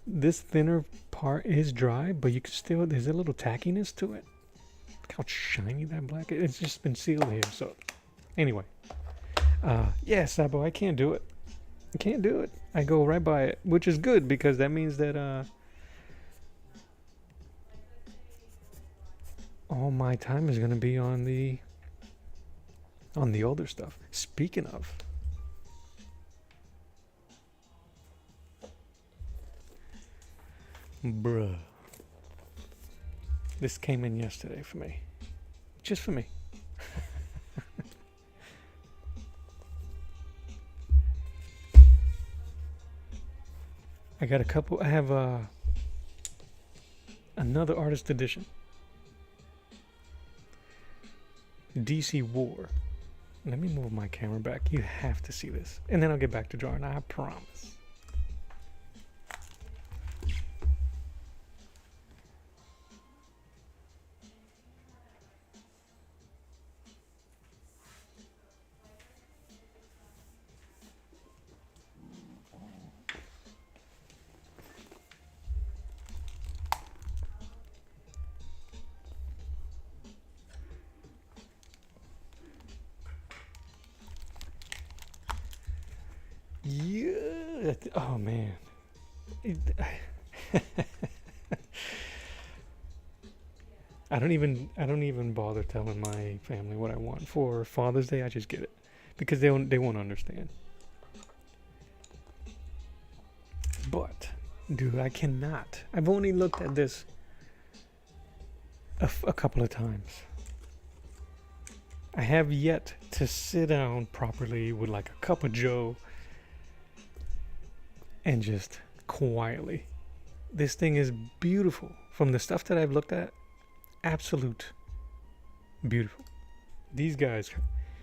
This thinner part is dry, but you can still, there's a little tackiness to it. Look how shiny that black is. It's just been sealed here. So anyway, yeah, Sabo, I can't do it. I can't do it. I go right by it, which is good because that means that all my time is going to be on the older stuff. Speaking of, bruh, this came in yesterday for me, just for me. I got a couple. I have another artist edition, DC War. Let me move my camera back. You have to see this, and then I'll get back to drawing. I promise. Yeah. Oh man. I don't even bother telling my family what I want for Father's Day. I just get it because they won't understand. But dude, I cannot. I've only looked at this a couple of times. I have yet to sit down properly with like a cup of joe and just quietly. This thing is beautiful. From the stuff that I've looked at, absolute beautiful. These guys,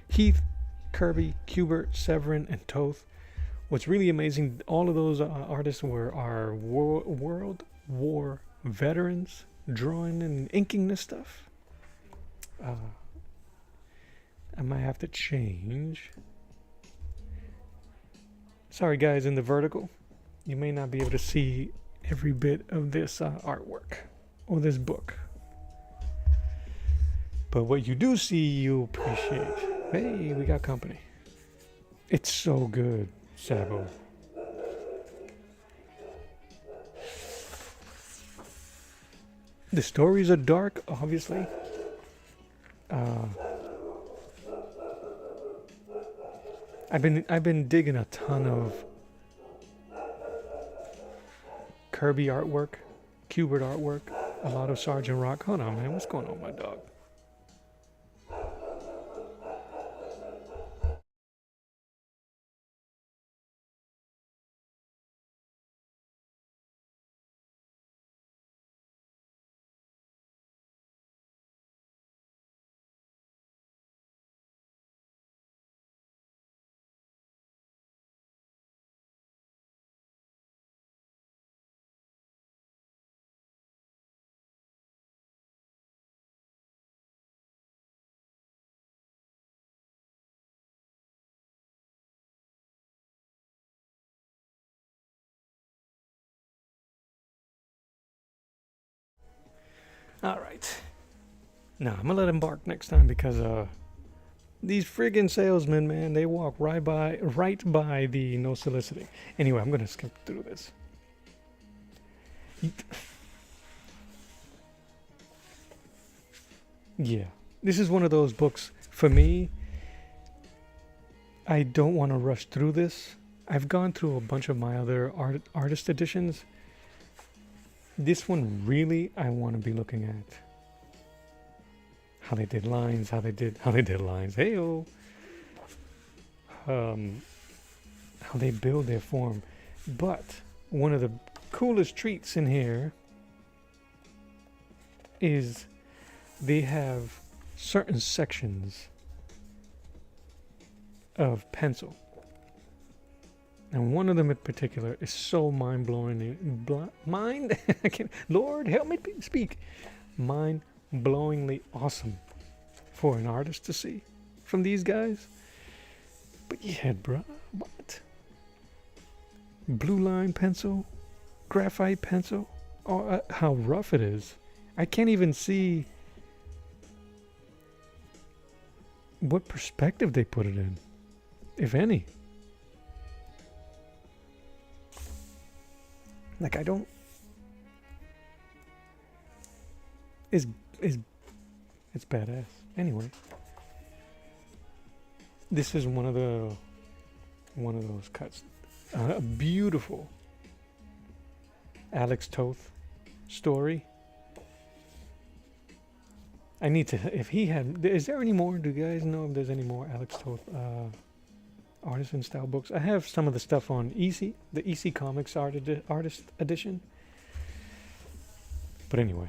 Heath, Kirby, Kubert, Severin, and Toth. What's really amazing, all of those artists are World War veterans drawing and inking this stuff. I might have to change. Sorry guys, in the vertical, you may not be able to see every bit of this artwork or this book. But what you do see, you appreciate. Hey, we got company. It's so good, Sabo. The stories are dark, obviously. I've been digging a ton of Kirby artwork, Kubert artwork, a lot of Sergeant Rock. Hold on, man, what's going on with my dog? All right. Now I'm gonna let him bark next time because these friggin' salesmen, man, they walk right by the no soliciting. Anyway, I'm gonna skip through this. Yeah, this is one of those books for me. I don't want to rush through this. I've gone through a bunch of my other artist editions. This one really I want to be looking at. How they did lines, how they did lines. Heyo. How they build their form. But one of the coolest treats in here is they have certain sections of pencil. And one of them in particular is so mind-blowing. I can't, Lord, help me speak. Mind-blowingly awesome for an artist to see from these guys. But yeah, bruh, what? Blue line pencil, graphite pencil. Oh, how rough it is. I can't even see what perspective they put it in, if any. Like, I don't. It's badass. Anyway, this is one of those cuts. A beautiful Alex Toth story. I need to. If he had, is there any more? Do you guys know if there's any more Alex Toth artisan style books? I have some of the stuff on EC, the EC Comics artist edition. But anyway,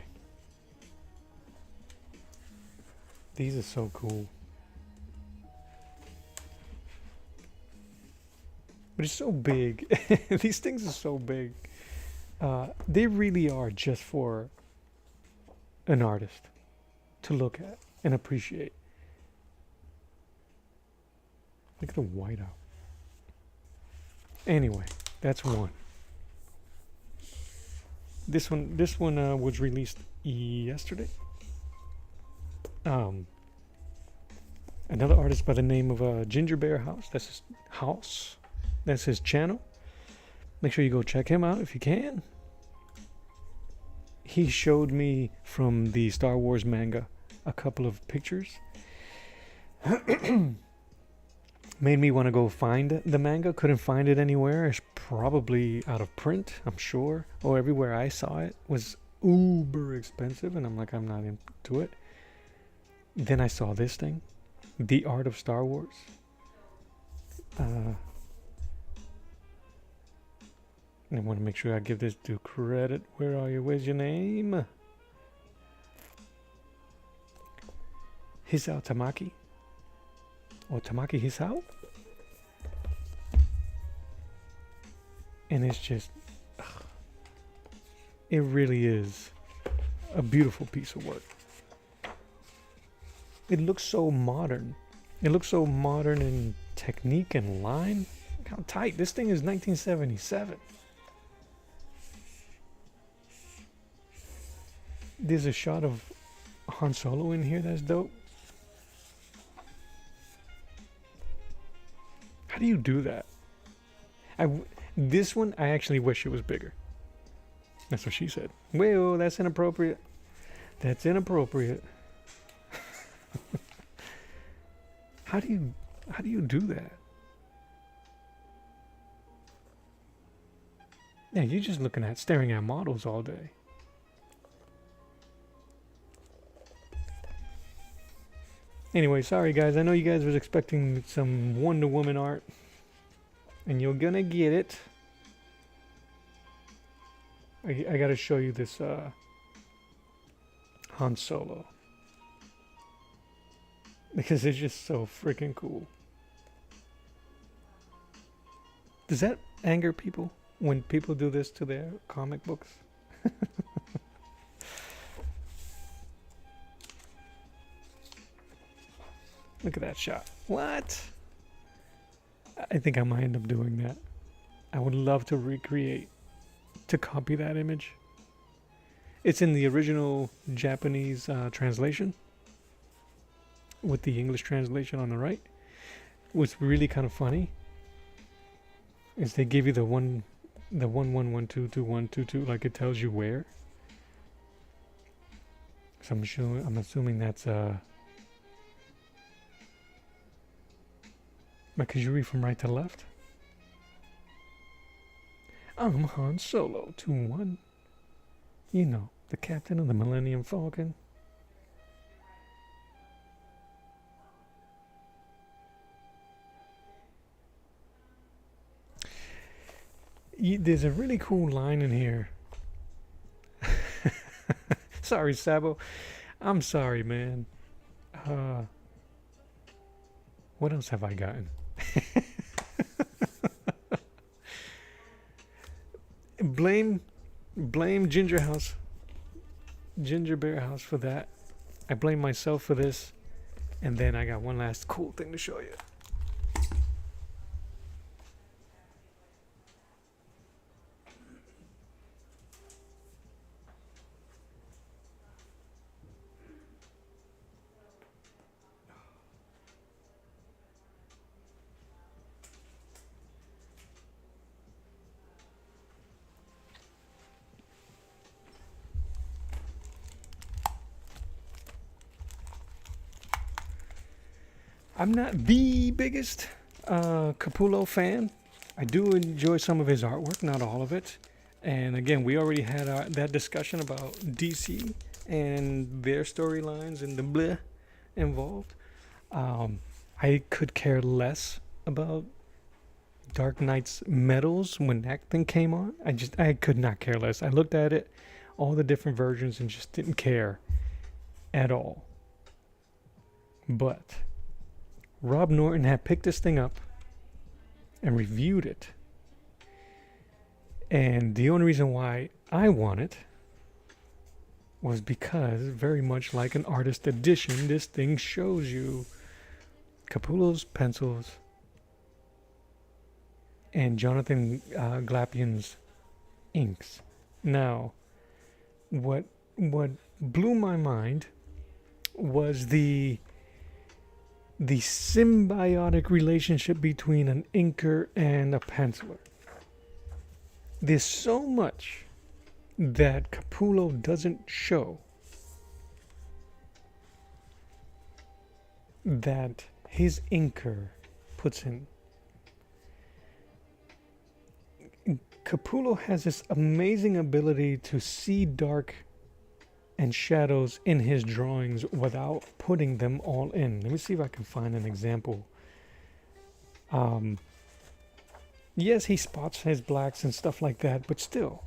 these are so cool. But it's so big. These things are so big. They really are just for an artist to look at and appreciate. Look at the whiteout. Anyway, that's one. This one was released yesterday. Another artist by the name of Ginger Bear House. That's his house. That's his channel. Make sure you go check him out if you can. He showed me from the Star Wars manga a couple of pictures. Made me want to go find the manga. Couldn't find it anywhere. It's probably out of print, I'm sure. Or everywhere I saw it was uber expensive, and I'm like, I'm not into it. Then I saw this thing, The Art of Star Wars. I want to make sure I give this due credit. Where are you? Where's your name? Hisao Tamaki. Or Tamaki Hisao. And it's just... it really is a beautiful piece of work. It looks so modern. It looks so modern in technique and line. Look how tight. This thing is 1977. There's a shot of Han Solo in here that's dope. How do you do that? This one, I actually wish it was bigger. That's what she said. Well, that's inappropriate. That's inappropriate. How do you do that? Yeah, you're just staring at models all day. Anyway, sorry guys. I know you guys was expecting some Wonder Woman art, and you're gonna get it. I gotta show you this Han Solo, because it's just so freaking cool. Does that anger people when people do this to their comic books? Look at that shot. What? I think I might end up doing that. I would love to copy that image. It's in the original Japanese translation, with the English translation on the right. What's really kind of funny is they give you the 11122122, like it tells you where. So I'm assuming that's Because you read from right to left. I'm Han Solo, 2-1. You know, the captain of the Millennium Falcon. There's a really cool line in here. Sorry, Sabo. I'm sorry, man. What else have I gotten? Blame Ginger Bear House for that. I blame myself for this. And then I got one last cool thing to show you. I'm not the biggest Capullo fan. I do enjoy some of his artwork, not all of it. And again, we already had that discussion about DC and their storylines and the bleh involved. I could care less about Dark Knight's medals when that thing came on. I could not care less. I looked at it, all the different versions, and just didn't care at all. But Rob Norton had picked this thing up and reviewed it. And the only reason why I want it was because, very much like an artist edition, this thing shows you Capullo's pencils and Jonathan Glapian's inks. Now, what blew my mind was the symbiotic relationship between an inker and a penciler. There's so much that Capullo doesn't show that his inker puts in. Capullo has this amazing ability to see dark and shadows in his drawings without putting them all in. Let me see if I can find an example. Yes, he spots his blacks and stuff like that, but still.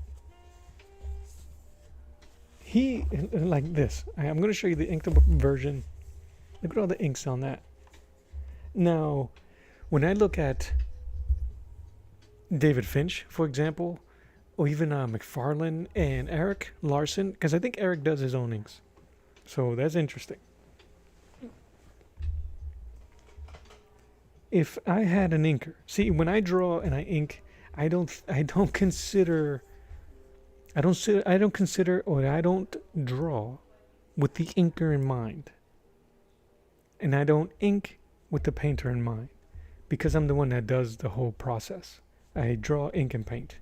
He, like this. I'm going to show you the inked version. Look at all the inks on that. Now, when I look at David Finch, for example, or even McFarlane and Eric Larson, because I think Eric does his own inks. So that's interesting. If I had an inker, see, when I draw and I ink, I don't consider or I don't draw with the inker in mind. And I don't ink with the painter in mind, because I'm the one that does the whole process. I draw, ink, and paint.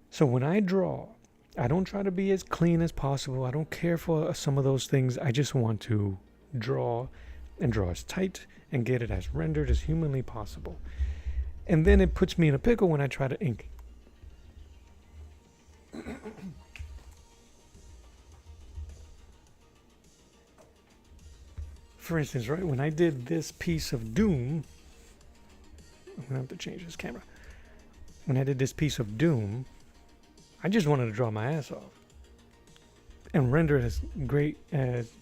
So when I draw, I don't try to be as clean as possible. I don't care for some of those things. I just want to draw and draw as tight and get it as rendered as humanly possible. And then it puts me in a pickle when I try to ink. For instance, right, when I did this piece of Doom, I'm gonna have to change this camera. When I did this piece of Doom, I just wanted to draw my ass off and render it as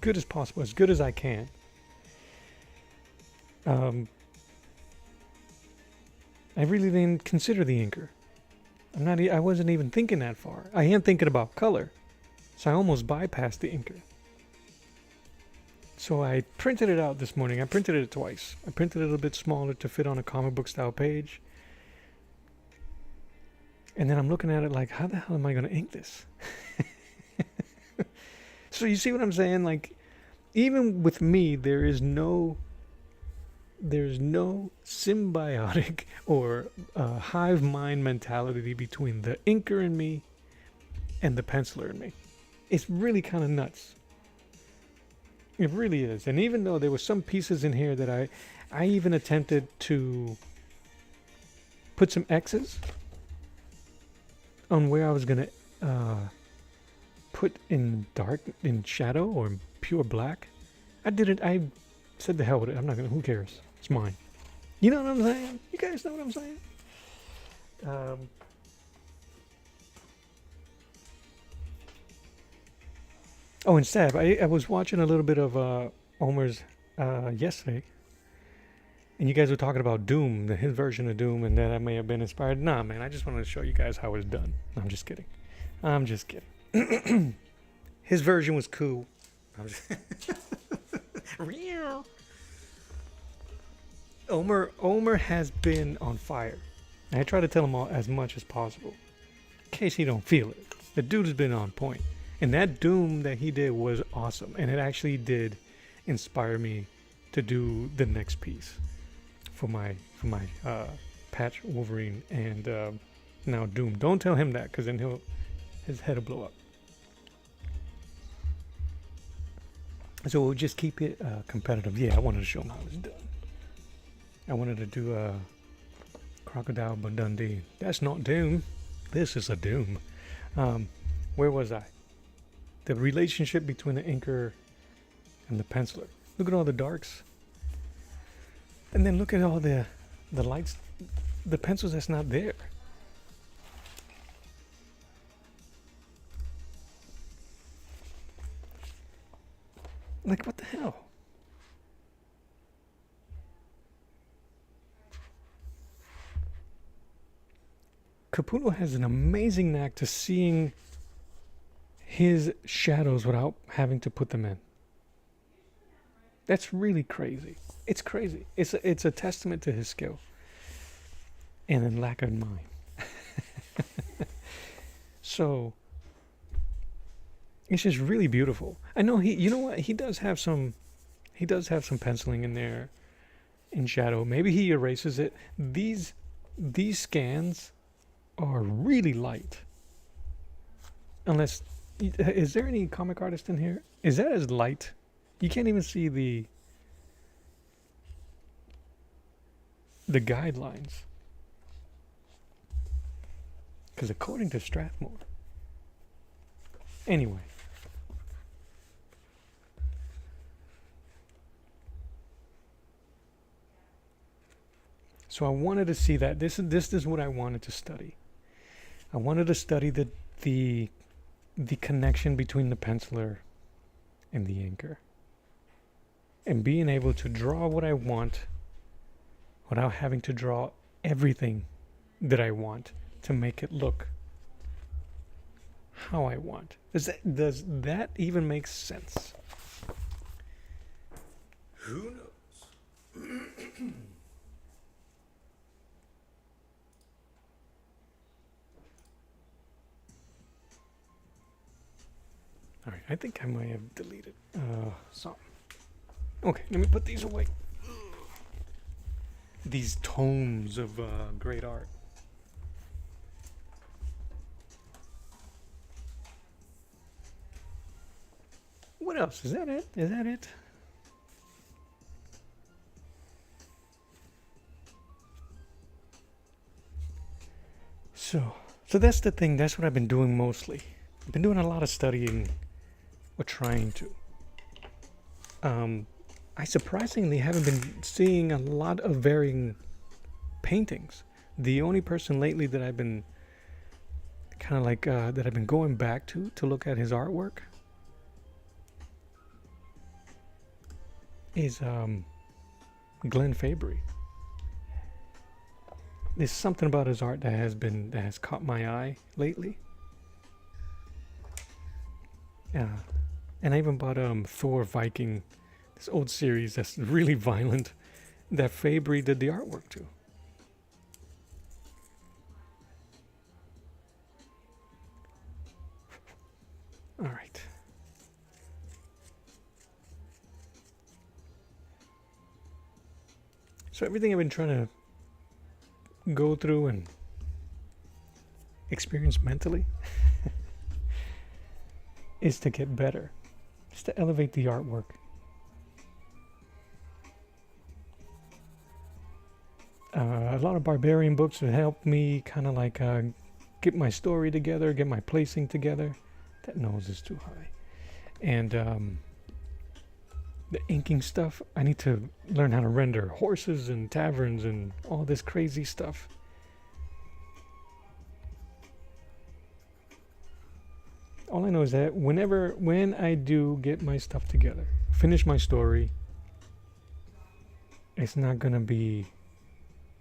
good as possible, as good as I can. I really didn't consider the inker. I wasn't even thinking that far. I am thinking about color, so I almost bypassed the inker. So I printed it out this morning. I printed it twice. I printed it a little bit smaller to fit on a comic book style page. And then I'm looking at it like, how the hell am I going to ink this? So you see what I'm saying? Like, even with me, there's no symbiotic or hive mind mentality between the inker in me and the penciler in me. It's really kind of nuts. It really is. And even though there were some pieces in here that I even attempted to put some X's on where I was gonna put in shadow or pure black. I did it. I said the hell with it. I'm not gonna. Who cares? It's mine. You know what I'm saying? You guys know what I'm saying? Oh, and Sab, I was watching a little bit of Omer's yesterday, and you guys were talking about Doom, his version of Doom, and that I may have been inspired. Nah, man, I just wanted to show you guys how it's done. I'm just kidding. I'm just kidding. His version was cool. I'm just real. Omer has been on fire. And I try to tell him as much as possible, in case he don't feel it. The dude has been on point. And that Doom that he did was awesome. And it actually did inspire me to do the next piece for my Patch Wolverine and now Doom. Don't tell him that, because then his head will blow up. So we'll just keep it competitive. Yeah, I wanted to show him how it's done. I wanted to do a Crocodile Dundee. That's not Doom. This is a Doom. Where was I? The relationship between the inker and the penciler. Look at all the darks. And then look at all the lights, the pencils that's not there. Like, what the hell? Caputo has an amazing knack to seeing his shadows without having to put them in. That's really crazy. It's crazy. It's a testament to his skill and then lack of mind. So it's just really beautiful. I know you know what? He does have some penciling in there in shadow. Maybe he erases it. These scans are really light. Unless, is there any comic artist in here? Is that as light? You can't even see the guidelines. Because according to Strathmore. Anyway. So I wanted to see that. This is what I wanted to study. I wanted to study the connection between the penciler and the inker. And being able to draw what I want without having to draw everything that I want to make it look how I want. Does that even make sense? Who knows? All right, I think I might have deleted some. Okay, let me put these away. These tomes of great art. What else? Is that it? Is that it? So that's the thing. That's what I've been doing mostly. I've been doing a lot of studying, or trying to. I surprisingly haven't been seeing a lot of varying paintings. The only person lately that I've been kind of like that I've been going back to look at his artwork is Glenn Fabry. There's something about his art that has caught my eye lately. Yeah, and I even bought Thor Viking, this old series that's really violent, that Fabry did the artwork to. All right. So everything I've been trying to go through and experience mentally is to get better. Just to elevate the artwork. A lot of barbarian books that help me kind of like get my story together, get my placing together. That nose is too high. And the inking stuff, I need to learn how to render horses and taverns and all this crazy stuff. All I know is that when I do get my stuff together, finish my story, it's gonna be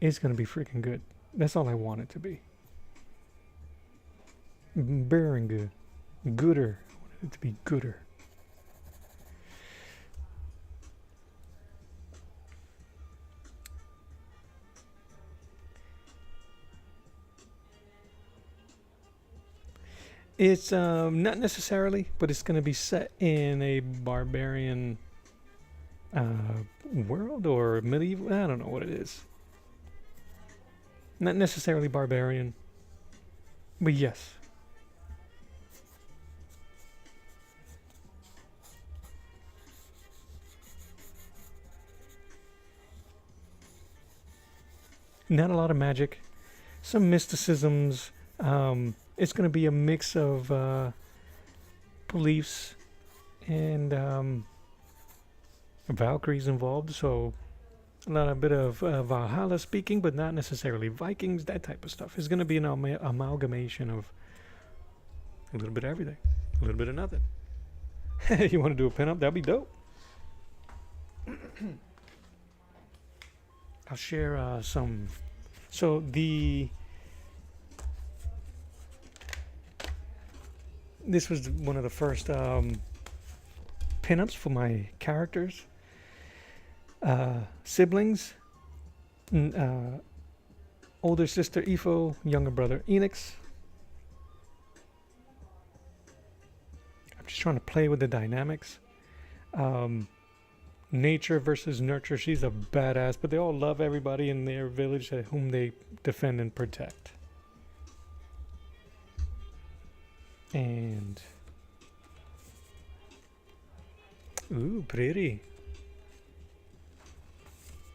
freaking good. That's all I want it to be. Very good. Gooder. I wanted it to be gooder. It's not necessarily, but it's going to be set in a barbarian world or medieval. I don't know what it is. Not necessarily barbarian, but yes. Not a lot of magic, some mysticisms. It's going to be a mix of beliefs and Valkyries involved, so a lot of bit of Valhalla speaking, but not necessarily Vikings, that type of stuff. It's going to be an amalgamation of a little bit of everything, a little bit of nothing. You want to do a pinup? That'd be dope. I'll share some. So this was one of the first pinups for my characters. Siblings, older sister Ifo, younger brother Enix. I'm just trying to play with the dynamics. Nature versus nurture. She's a badass, but they all love everybody in their village at whom they defend and protect. And ooh, pretty.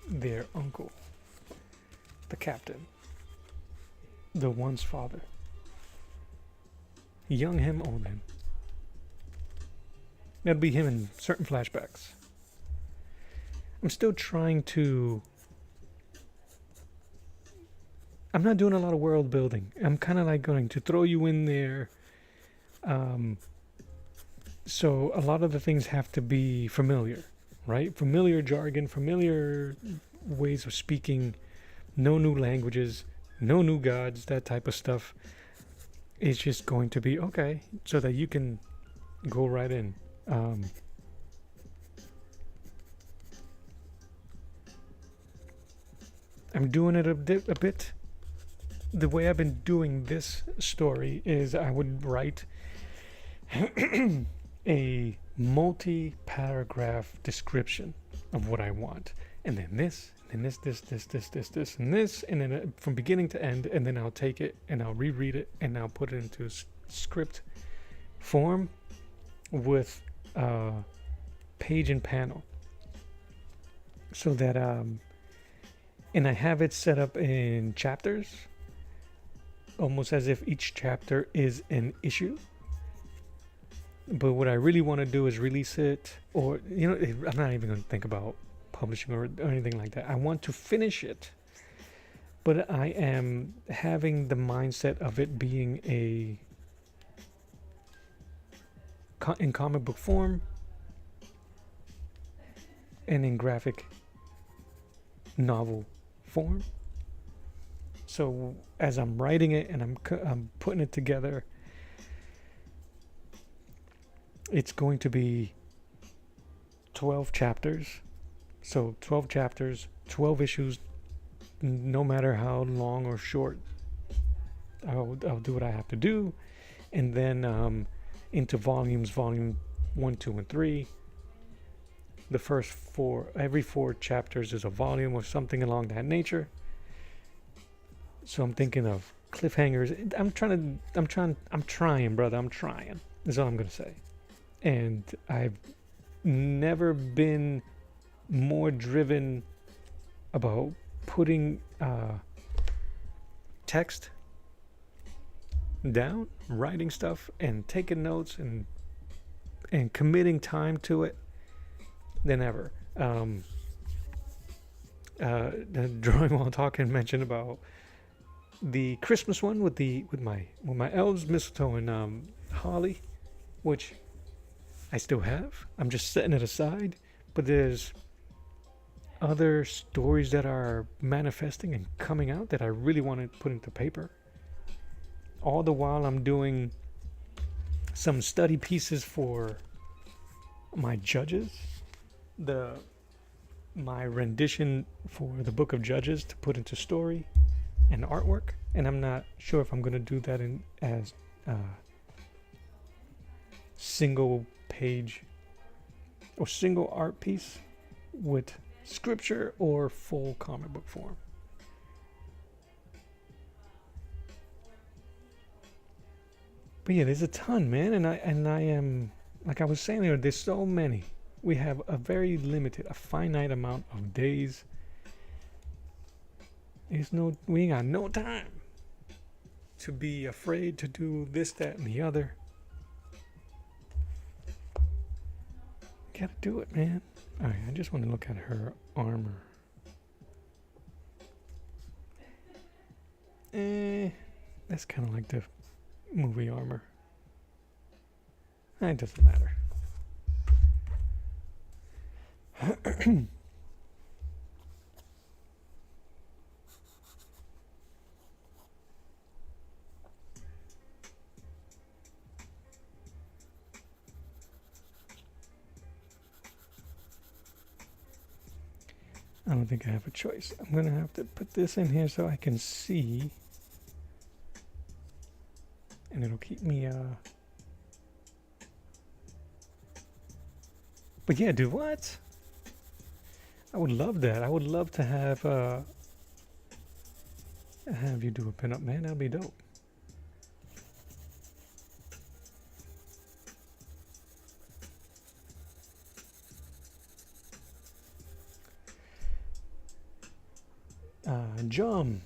Their uncle, the captain, the one's father. Young him, old him. That'll be him in certain flashbacks. I'm still trying to. I'm not doing a lot of world building. I'm kind of like going to throw you in there. So a lot of the things have to be familiar, right? Familiar jargon, familiar ways of speaking, no new languages, no new gods, that type of stuff. It's just going to be okay so that you can go right in. I'm doing it a bit. The way I've been doing this story is I would write a multi-paragraph description of what I want, and then this, and this, and this, and then from beginning to end, and then I'll take it and I'll reread it and I'll put it into script form with page and panel, so that and I have it set up in chapters, almost as if each chapter is an issue. But what I really want to do is release it, or, you know, I'm not even going to think about publishing or anything like that. I want to finish it, but I am having the mindset of it being in comic book form and in graphic novel form. So as I'm writing it and I'm putting it together, it's going to be 12 chapters. So 12 chapters, 12 issues, no matter how long or short. I'll do what I have to do. And then into volumes, volume 1, 2, and 3. The first every 4 chapters is a volume or something along that nature. So I'm thinking of cliffhangers. I'm trying, brother. I'm trying. Is all I'm going to say. And I've never been more driven about putting text down, writing stuff, and taking notes and committing time to it than ever. The drawing while talking mentioned about the Christmas one with my elves, mistletoe, and holly, which I still have. I'm just setting it aside, but there's other stories that are manifesting and coming out that I really want to put into paper. All the while I'm doing some study pieces for my judges, my rendition for the Book of Judges to put into story and artwork, and I'm not sure if I'm going to do that as single page or single art piece with scripture or full comic book form. But yeah, there's a ton, man, and I am, like I was saying earlier, there's so many. We have a very limited, a finite amount of days. We ain't got no time to be afraid to do this, that, and the other. Gotta do it, man. Alright, I just want to look at her armor. That's kind of like the movie armor. It doesn't matter. I don't think I have a choice. I'm going to have to put this in here so I can see. And it'll keep me, But yeah, dude, what? I would love that. I would love to have you do a pinup, man. That'd be dope. Jom.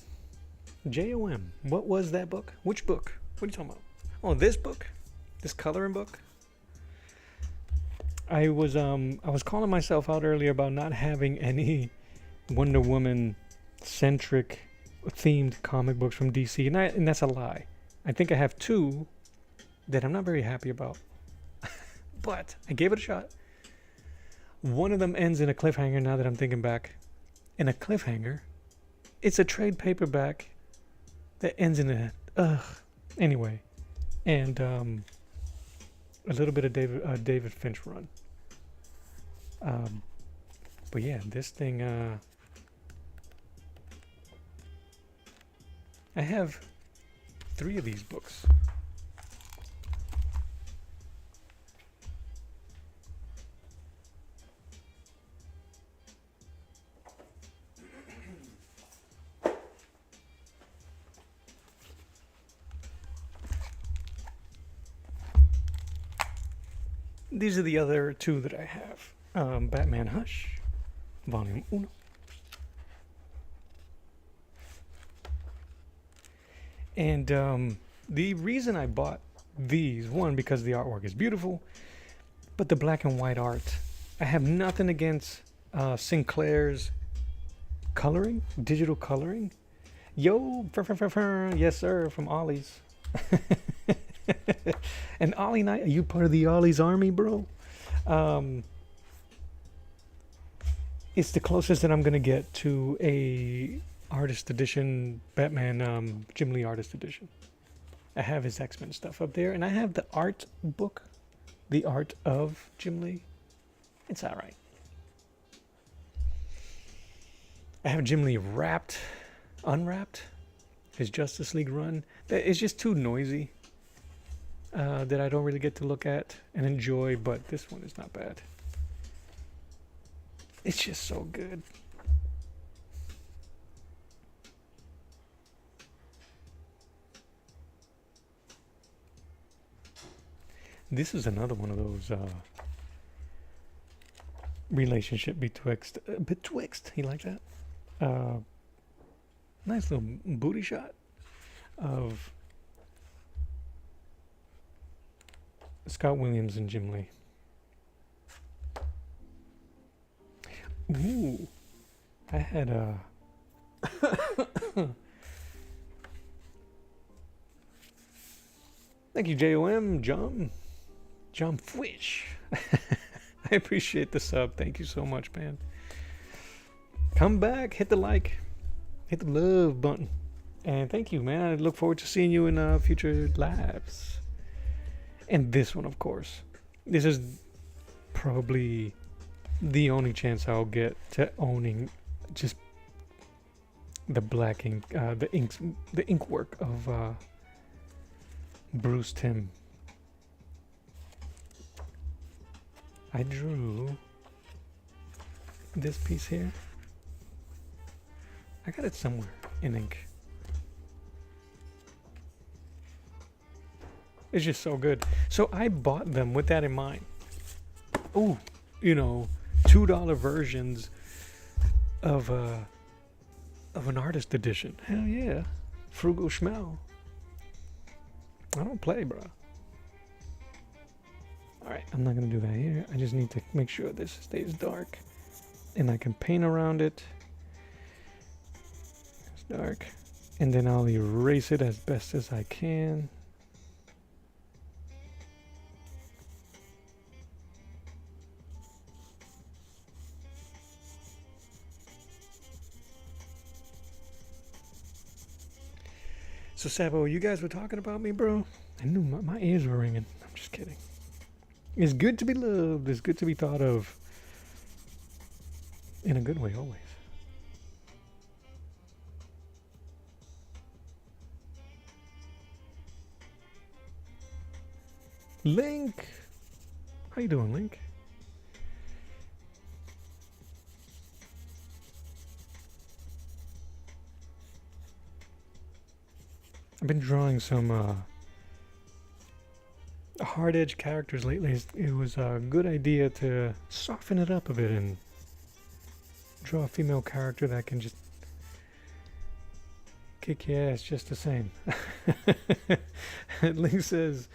J-O-M. What was that book? Which book? What are you talking about? Oh, this book? This coloring book? I was calling myself out earlier about not having any Wonder Woman centric themed comic books from DC, and that's a lie. I think I have two that I'm not very happy about. But I gave it a shot. One of them ends in a cliffhanger now that I'm thinking back. In a cliffhanger. It's a trade paperback that ends in a anyway. And a little bit of David Finch run. But yeah, this thing I have 3 of these books. These are the other 2 that I have. Batman Hush, Volume 1. And the reason I bought these, one, because the artwork is beautiful, but the black and white art. I have nothing against Sinclair's coloring, digital coloring. Yo, yes sir, from Ollie's. And Ollie Knight, are you part of the Ollie's army, bro? It's the closest that I'm gonna get to a artist edition Batman, Jim Lee artist edition. I have his X-Men stuff up there, and I have the art book, The Art of Jim Lee. It's all right. I have Jim Lee unwrapped, his Justice League run. It's just too noisy. That I don't really get to look at and enjoy, but this one is not bad. It's just so good. This is another one of those relationship betwixt. You like that? Nice little booty shot of Scott Williams and Jim Lee. Ooh, I had a. Thank you, JOM, John Fish. I appreciate the sub. Thank you so much, man. Come back, hit the like, hit the love button, and thank you, man. I look forward to seeing you in future lives. And this one, of course. This is probably the only chance I'll get to owning just the black ink, the ink work of Bruce Timm. I drew this piece here. I got it somewhere in ink. It's just so good. So I bought them with that in mind. Oh, you know, $2 versions of an artist edition. Hell yeah. Frugal Schmel. I don't play, bro. Alright, I'm not going to do that here. I just need to make sure this stays dark. And I can paint around it. It's dark. And then I'll erase it as best as I can. So, Sabo, you guys were talking about me, bro? I knew my ears were ringing. I'm just kidding. It's good to be loved. It's good to be thought of. In a good way, always. Link! How you doing, Link? I've been drawing some hard edge characters lately. It was a good idea to soften it up a bit and draw a female character that can just kick your ass just the same. Link says,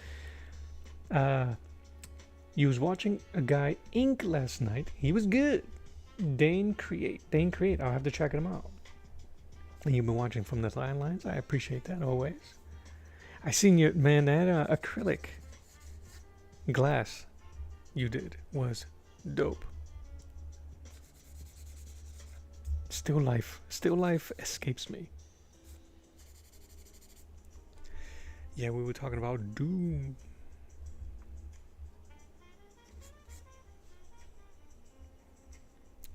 you was watching a guy ink last night. He was good. Dane Create. I'll have to check him out. And you've been watching from the landlines. I appreciate that always. I seen you, man. That acrylic glass you did was dope. Still life escapes me. Yeah, we were talking about Doom.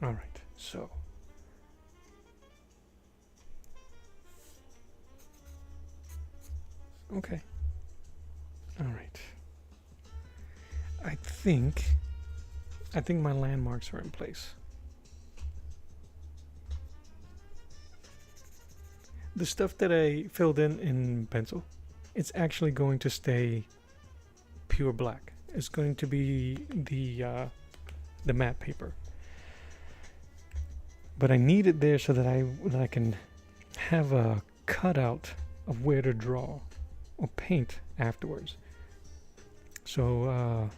All right, so. Okay. All right. I think my landmarks are in place. The stuff that I filled in pencil, it's actually going to stay pure black. It's going to be the matte paper. But I need it there so that I can have a cutout of where to draw or paint afterwards. So,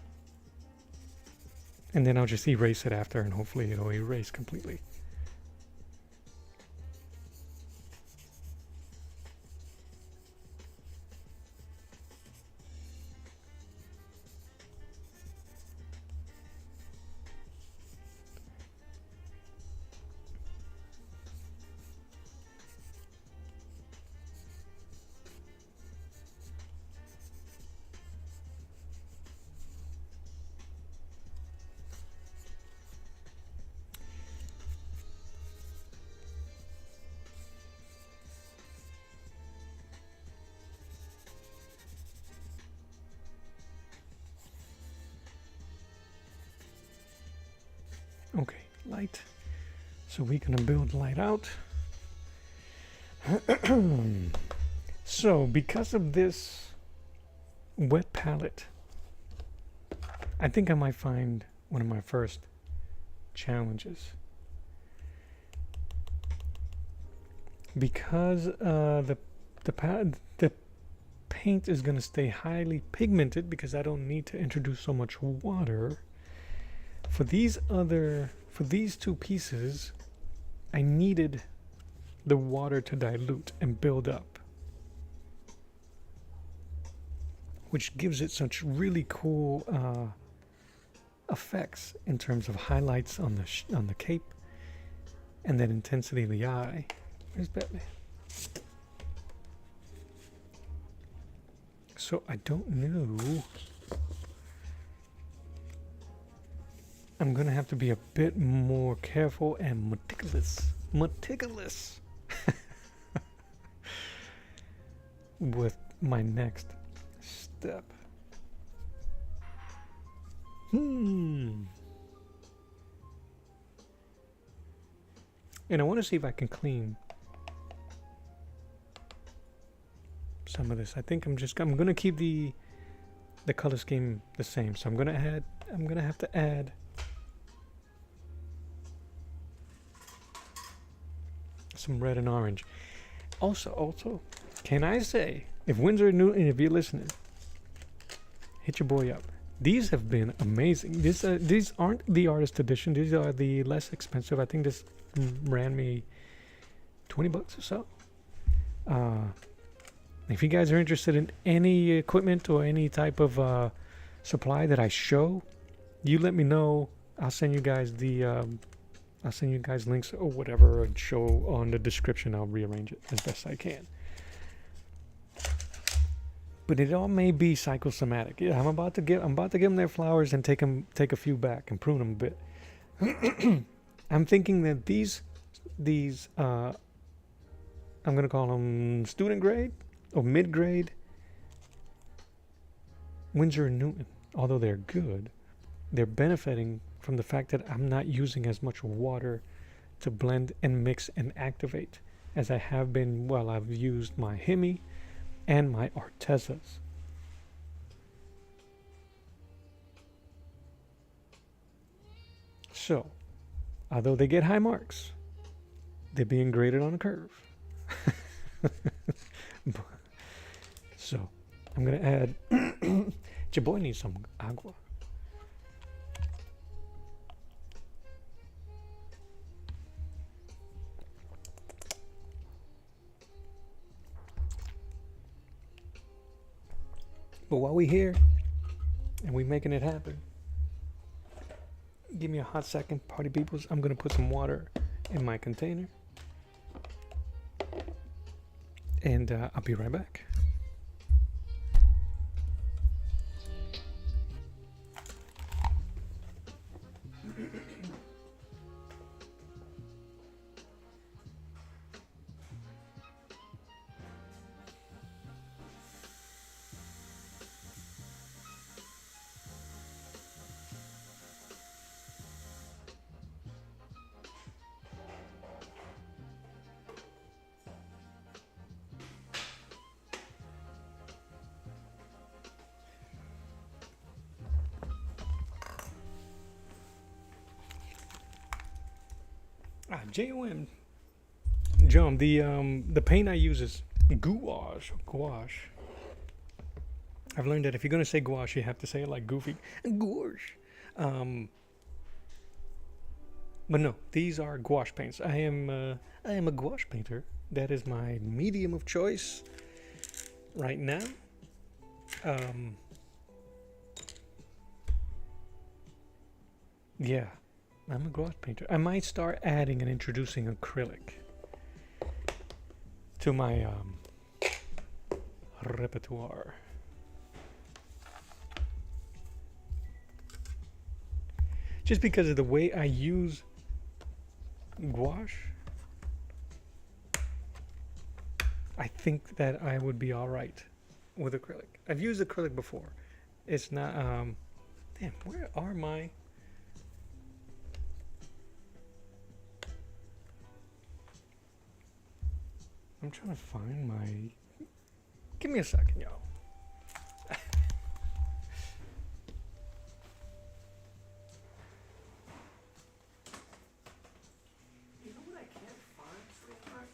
and then I'll just erase it after, and hopefully it'll erase completely. Okay, light. So we're gonna build light out. So because of this wet palette, I think I might find one of my first challenges. because the paint is going to stay highly pigmented because I don't need to introduce so much water. For these two pieces, I needed the water to dilute and build up, which gives it such really cool effects in terms of highlights on the cape and that intensity of the eye. Where's Batman? So I don't know. I'm gonna have to be a bit more careful and meticulous with my next step. And I want to see if I can clean some of this. I think I'm gonna keep the color scheme the same. So I'm gonna have to add some red and orange. Also, can I say, if Windsor Newton, if you're listening, hit your boy up. These have been amazing. These aren't the artist edition. These are the less expensive. I think this ran me $20 or so. If you guys are interested in any equipment or any type of supply that I show, you let me know. I'll send you guys links or whatever and show on the description. I'll rearrange it as best I can. But it all may be psychosomatic. Yeah, I'm about to give them their flowers and take a few back and prune them a bit. I'm thinking that these I'm gonna call them student grade or mid grade Winsor & Newton. Although they're good, they're benefiting from the fact that I'm not using as much water to blend and mix and activate as I have been while I've used my Hemi and my Artezas. So, although they get high marks, they're being graded on a curve. So, I'm going to add... your boy needs some agua. But while we here and we making it happen, give me a hot second, party peoples. I'm gonna put some water in my container, and I'll be right back. John, the paint I use is gouache. I've learned that if you're gonna say gouache, you have to say it like goofy. Gouache. But no, these are gouache paints. I am a gouache painter. That is my medium of choice right now. Yeah. I'm a gouache painter. I might start adding and introducing acrylic to my repertoire. Just because of the way I use gouache, I think that I would be all right with acrylic. I've used acrylic before. It's not, damn, where are my... I'm trying to find my... Give me a second, y'all. You know what I can't find, sweetheart?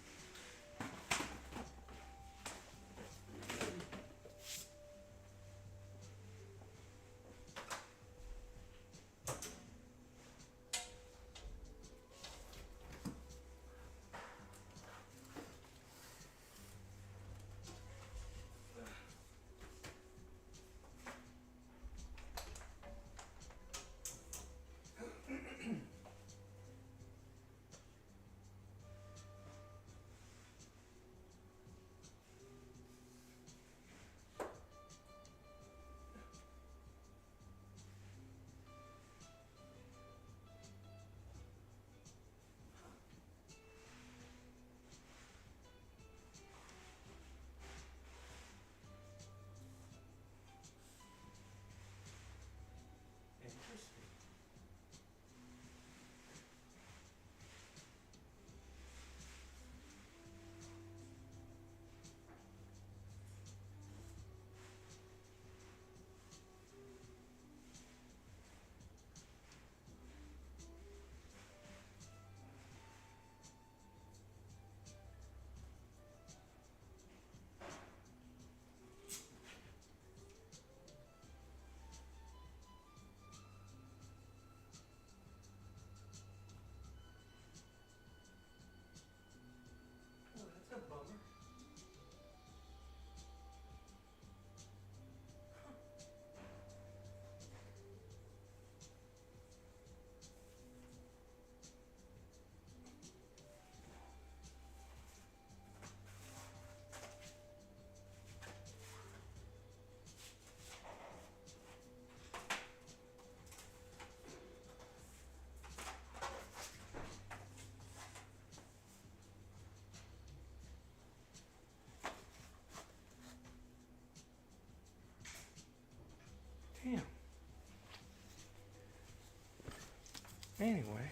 Anyway.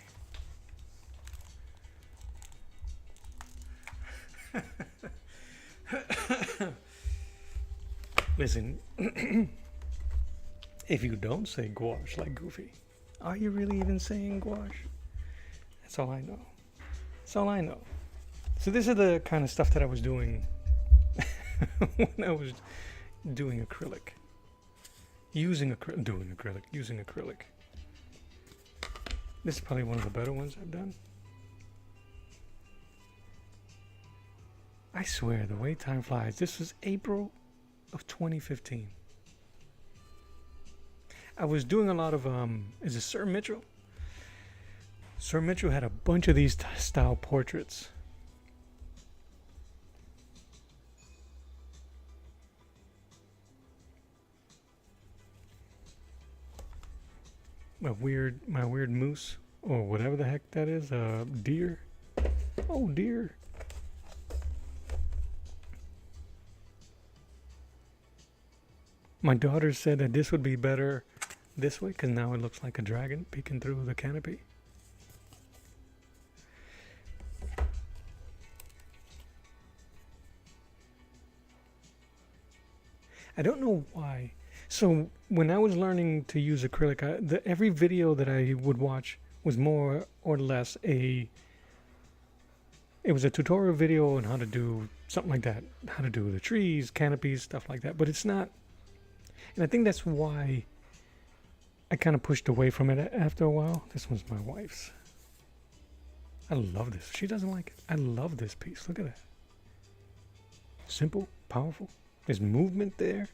Listen, if you don't say gouache like Goofy, are you really even saying gouache? That's all I know. That's all I know. So this is the kind of stuff that I was doing when I was doing acrylic. Using acrylic. This is probably one of the better ones I've done. I swear, the way time flies. This was April of 2015. I was doing a lot of, is it Sir Mitchell? Sir Mitchell had a bunch of these style portraits. My weird moose, or whatever the heck that is, deer. Oh, deer. My daughter said that this would be better this way because now it looks like a dragon peeking through the canopy. I don't know why. So when I was learning to use acrylic, every video that I would watch was more or less it was a tutorial video on how to do something like that, how to do the trees, canopies, stuff like that. But it's not. And I think that's why I kind of pushed away from it after a while. This one's my wife's. I love this. She doesn't like it. I love this piece. Look at that. Simple, powerful. There's movement there.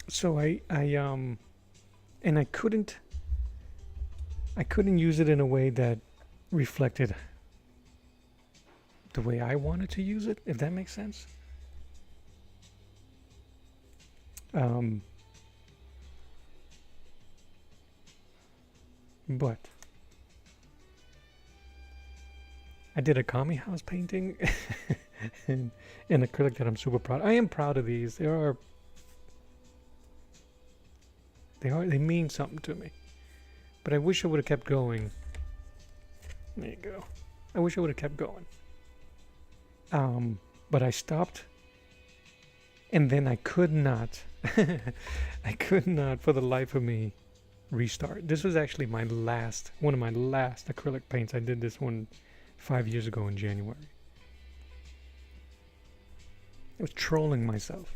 So I couldn't use it in a way that reflected the way I wanted to use it, if that makes sense. But I did a commie house painting in acrylic that I'm super proud. I am proud of these. They mean something to me. But I wish I would have kept going. There you go. I wish I would have kept going. But I stopped. And then I could not, I could not for the life of me restart. This was actually one of my last acrylic paints. I did this one 5 years ago in January. I was trolling myself.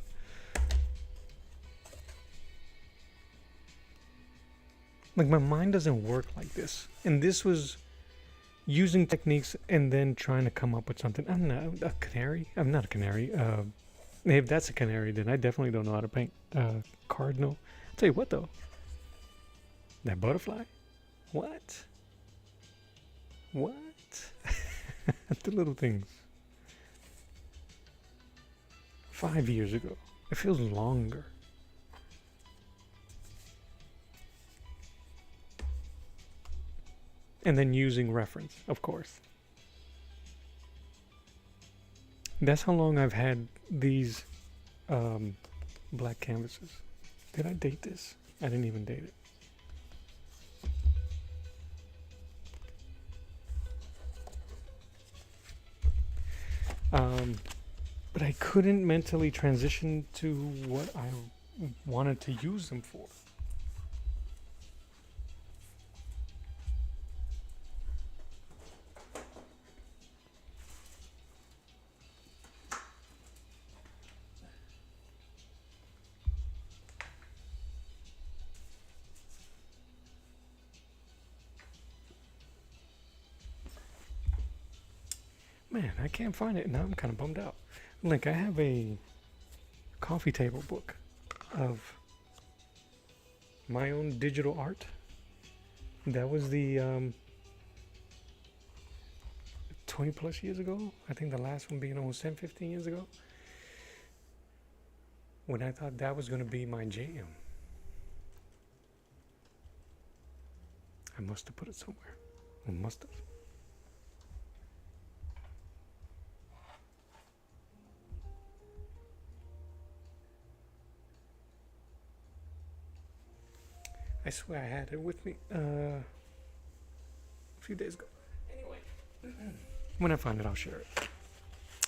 Like, my mind doesn't work like this. And this was using techniques and then trying to come up with something. I'm not a canary. I'm not a canary. If that's a canary, then I definitely don't know how to paint cardinal. I'll tell you what, though. That butterfly? What? The little things. 5 years ago. It feels longer. And then using reference, of course. That's how long I've had these black canvases. Did I date this? I didn't even date it. But I couldn't mentally transition to what I wanted to use them for. Man, I can't find it. Now I'm kind of bummed out. Link, I have a coffee table book of my own digital art. That was the 20 plus years ago. I think the last one being almost 10, 15 years ago. When I thought that was going to be my jam. I must have put it somewhere. I must have. I swear I had it with me a few days ago. Anyway, when I find it, I'll share it.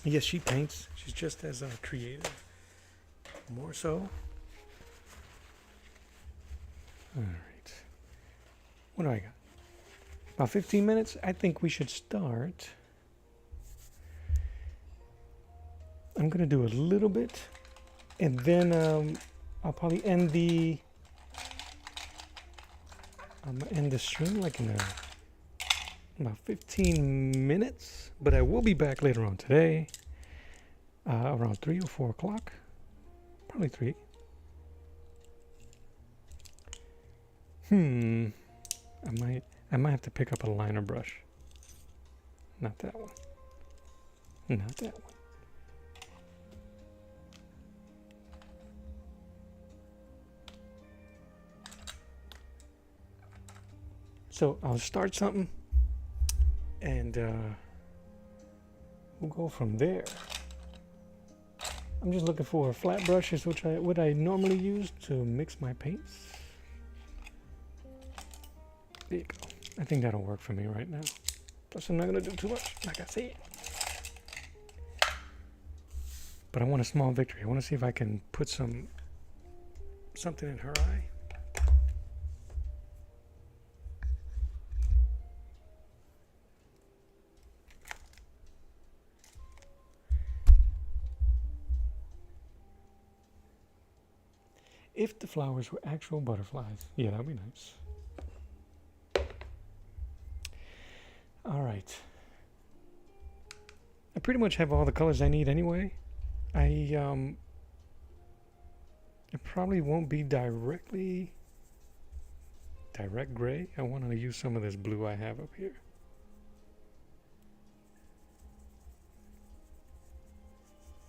Yes, she paints. She's just as creative. More so. All right. What do I got? About 15 minutes. I think we should start. I'm going to do a little bit. And then I'll probably end the... I'm going to end the stream like in about 15 minutes. But I will be back later on today. Around 3 or 4 o'clock. Probably 3. I might have to pick up a liner brush. Not that one. Not that one. So I'll start something and we'll go from there. I'm just looking for flat brushes, which what I normally use to mix my paints. There you go. I think that'll work for me right now. Plus I'm not gonna do too much, like I said. But I want a small victory. I want to see if I can put something in her eye. If the flowers were actual butterflies. Yeah, that'd be nice. All right. I pretty much have all the colors I need anyway. It probably won't be direct gray. I want to use some of this blue I have up here.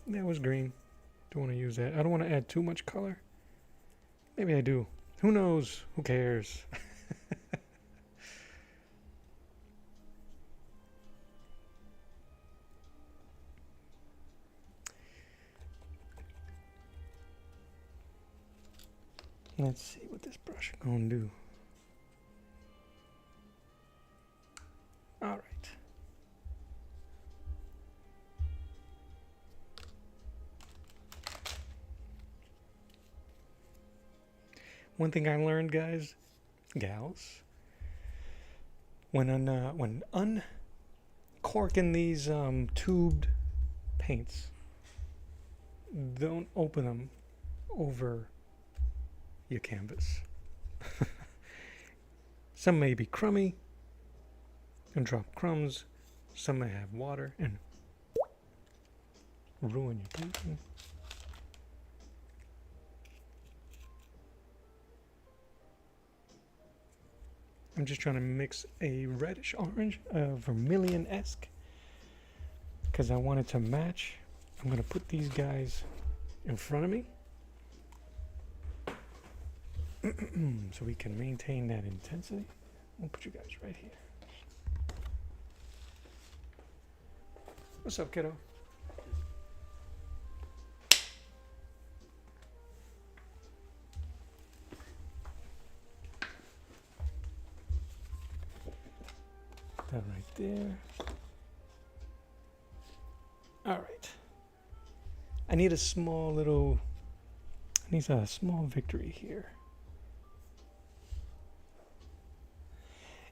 That was green. Don't want to use that. I don't want to add too much color. Maybe I do. Who knows? Who cares? Let's see what this brush is going to do. All right. One thing I learned, guys, gals, when uncorking these tubed paints, don't open them over your canvas. Some may be crummy and drop crumbs. Some may have water and ruin your painting. I'm just trying to mix a reddish orange, vermilion-esque, because I want it to match. I'm going to put these guys in front of me so we can maintain that intensity. I'll put you guys right here. What's up, kiddo? That right there. All right. I need a small victory here.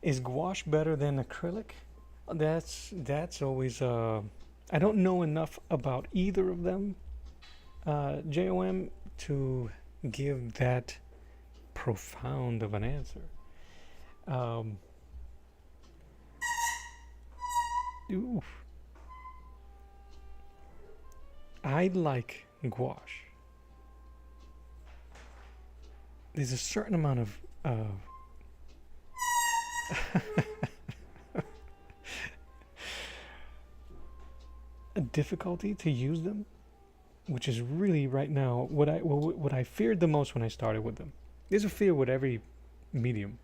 Is gouache better than acrylic? That's always I don't know enough about either of them, JOM, to give that profound of an answer. Oof. I like gouache. There's a certain amount of a difficulty to use them, which is really right now what I feared the most when I started with them. There's a fear with every medium.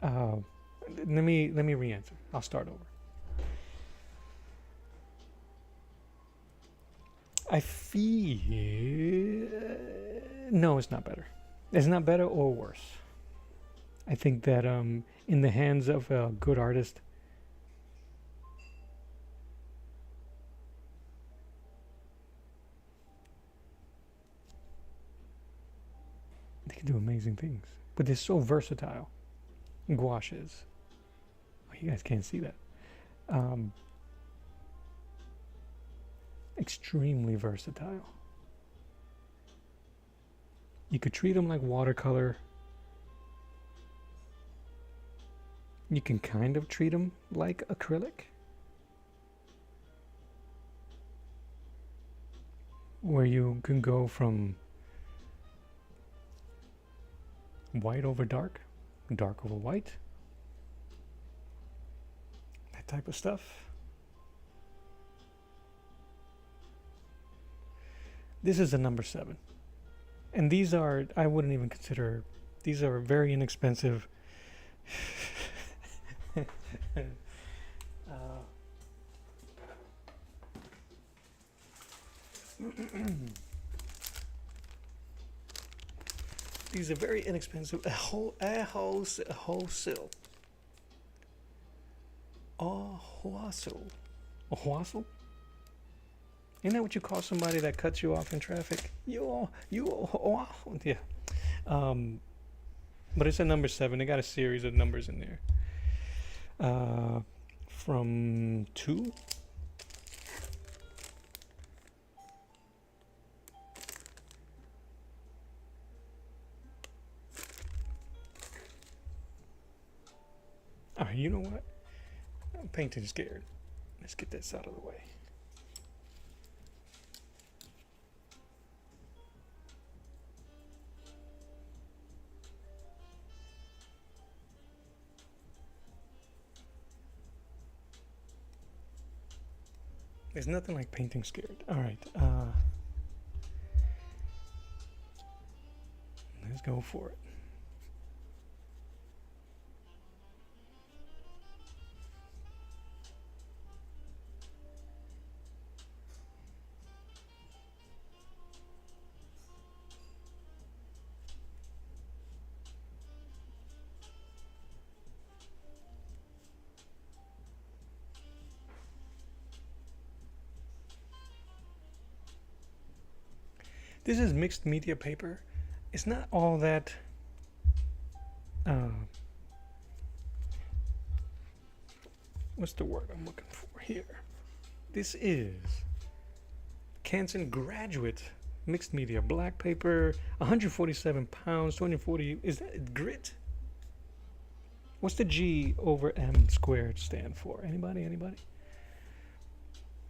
Let me re-answer. I'll start over. I feel no, it's not better. It's not better or worse. I think that in the hands of a good artist, they can do amazing things. But they're so versatile. Gouache is. Oh, you guys can't see that. Um, Extremely versatile. You could treat them like watercolor. You can kind of treat them like acrylic, where you can go from white over dark, dark over white, that type of stuff. This is a number 7. And these are, I wouldn't even consider, these are very inexpensive. These are very inexpensive. A wholesale. A wholesale? Isn't that what you call somebody that cuts you off in traffic? Yeah. But it's a number 7. They got a series of numbers in there. From 2. Alright, you know what? I'm painting scared. Let's get this out of the way. There's nothing like painting scared. Alright, let's go for it. This is mixed media paper. It's not all that what's the word I'm looking for here? This is Canson Graduate mixed media black paper, 147 pounds, 240. Is that grit? What's the G over M squared stand for? Anybody?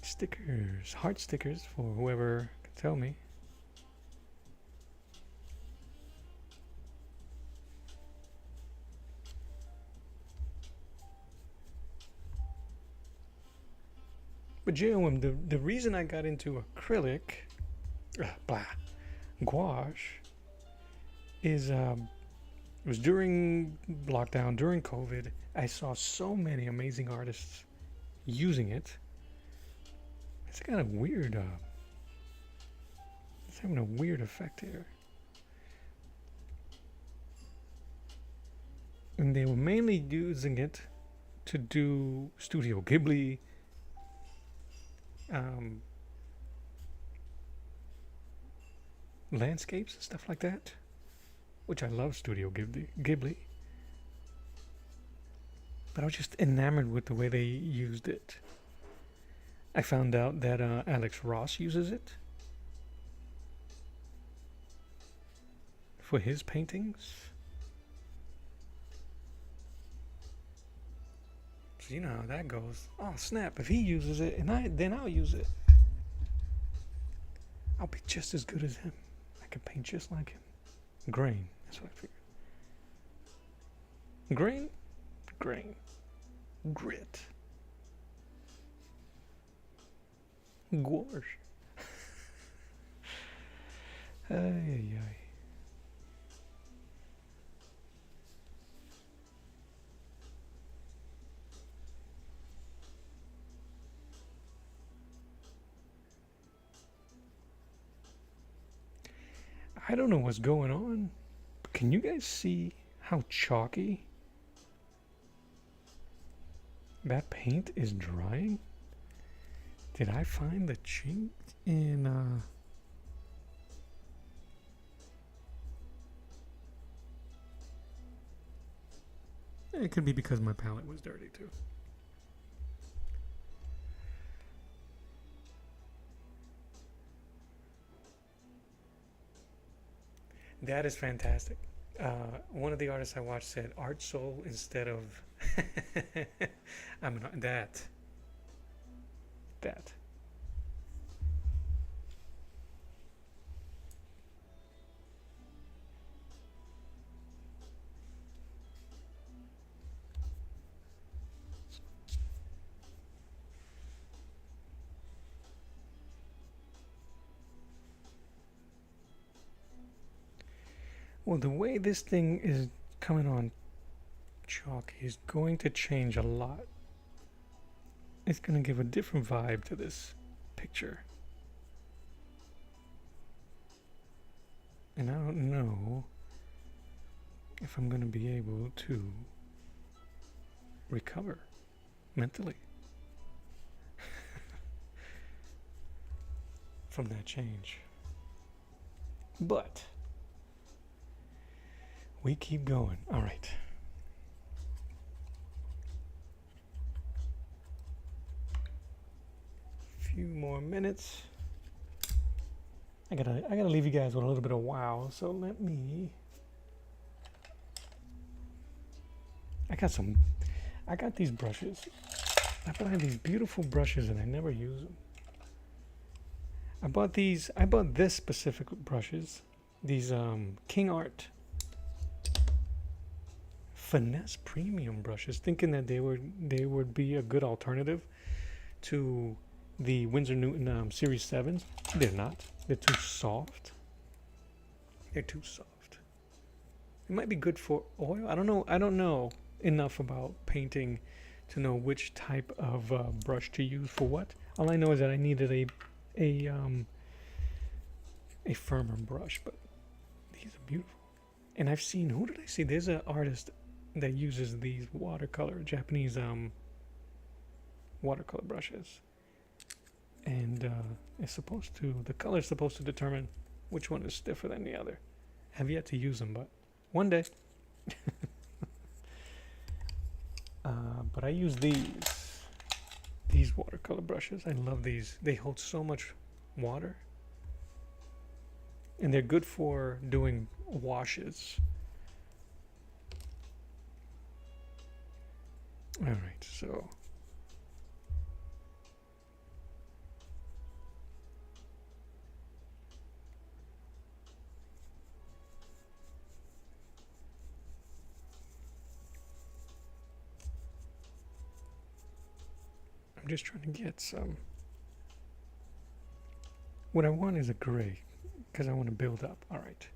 Stickers, heart stickers for whoever can tell me. But JOM, the reason I got into acrylic, gouache, is it was during lockdown, during COVID. I saw so many amazing artists using it. It's kind of weird. It's having a weird effect here. And they were mainly using it to do Studio Ghibli. Landscapes and stuff like that, which I love Studio Ghibli. But I was just enamored with the way they used it. I found out that Alex Ross uses it for his paintings. So you know how that goes. Oh snap! If he uses it, and then I'll use it. I'll be just as good as him. I can paint just like him. Grain. That's what I figured. Grain. Grit. Gouache. Ay. I don't know what's going on Can you guys see how chalky that paint is drying? Did I find the chink in it could be because my palette was dirty too. That is fantastic. One of the artists I watched said art soul instead of I'm not that. Well, the way this thing is coming on chalk is going to change a lot. It's going to give a different vibe to this picture. And I don't know if I'm going to be able to recover mentally from that change. But we keep going. All right. Few more minutes. I gotta leave you guys with a little bit of wow. So let me. I got these brushes. I buy these beautiful brushes and I never use them. I bought this specific brushes. These King Art Finesse Premium brushes, thinking that they would be a good alternative to the Winsor Newton Series 7s. They're not. They're too soft. It might be good for oil. I don't know enough about painting to know which type of brush to use for what. All I know is that I needed a firmer brush, but these are beautiful. And I've seen, who did I see? There's an artist that uses these Japanese watercolor brushes. And the color is supposed to determine which one is stiffer than the other. Have yet to use them, but one day. But I use these watercolor brushes. I love these. They hold so much water. And they're good for doing washes. All right, so I'm just trying to get some. What I want is a gray, because I want to build up. All right.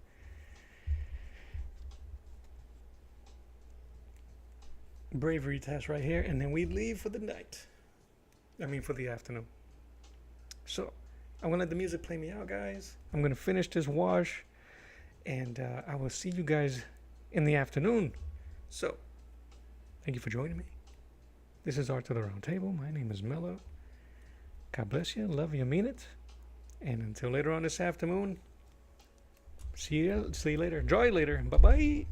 Bravery test right here, and then we leave for the night. For the afternoon. So, I'm gonna let the music play me out, guys. I'm gonna finish this wash, and I will see you guys in the afternoon. So, thank you for joining me. This is Art to the Round Table. My name is Mello. God bless you. Love you. Mean it. And until later on this afternoon, see you later. Enjoy later. Bye-bye.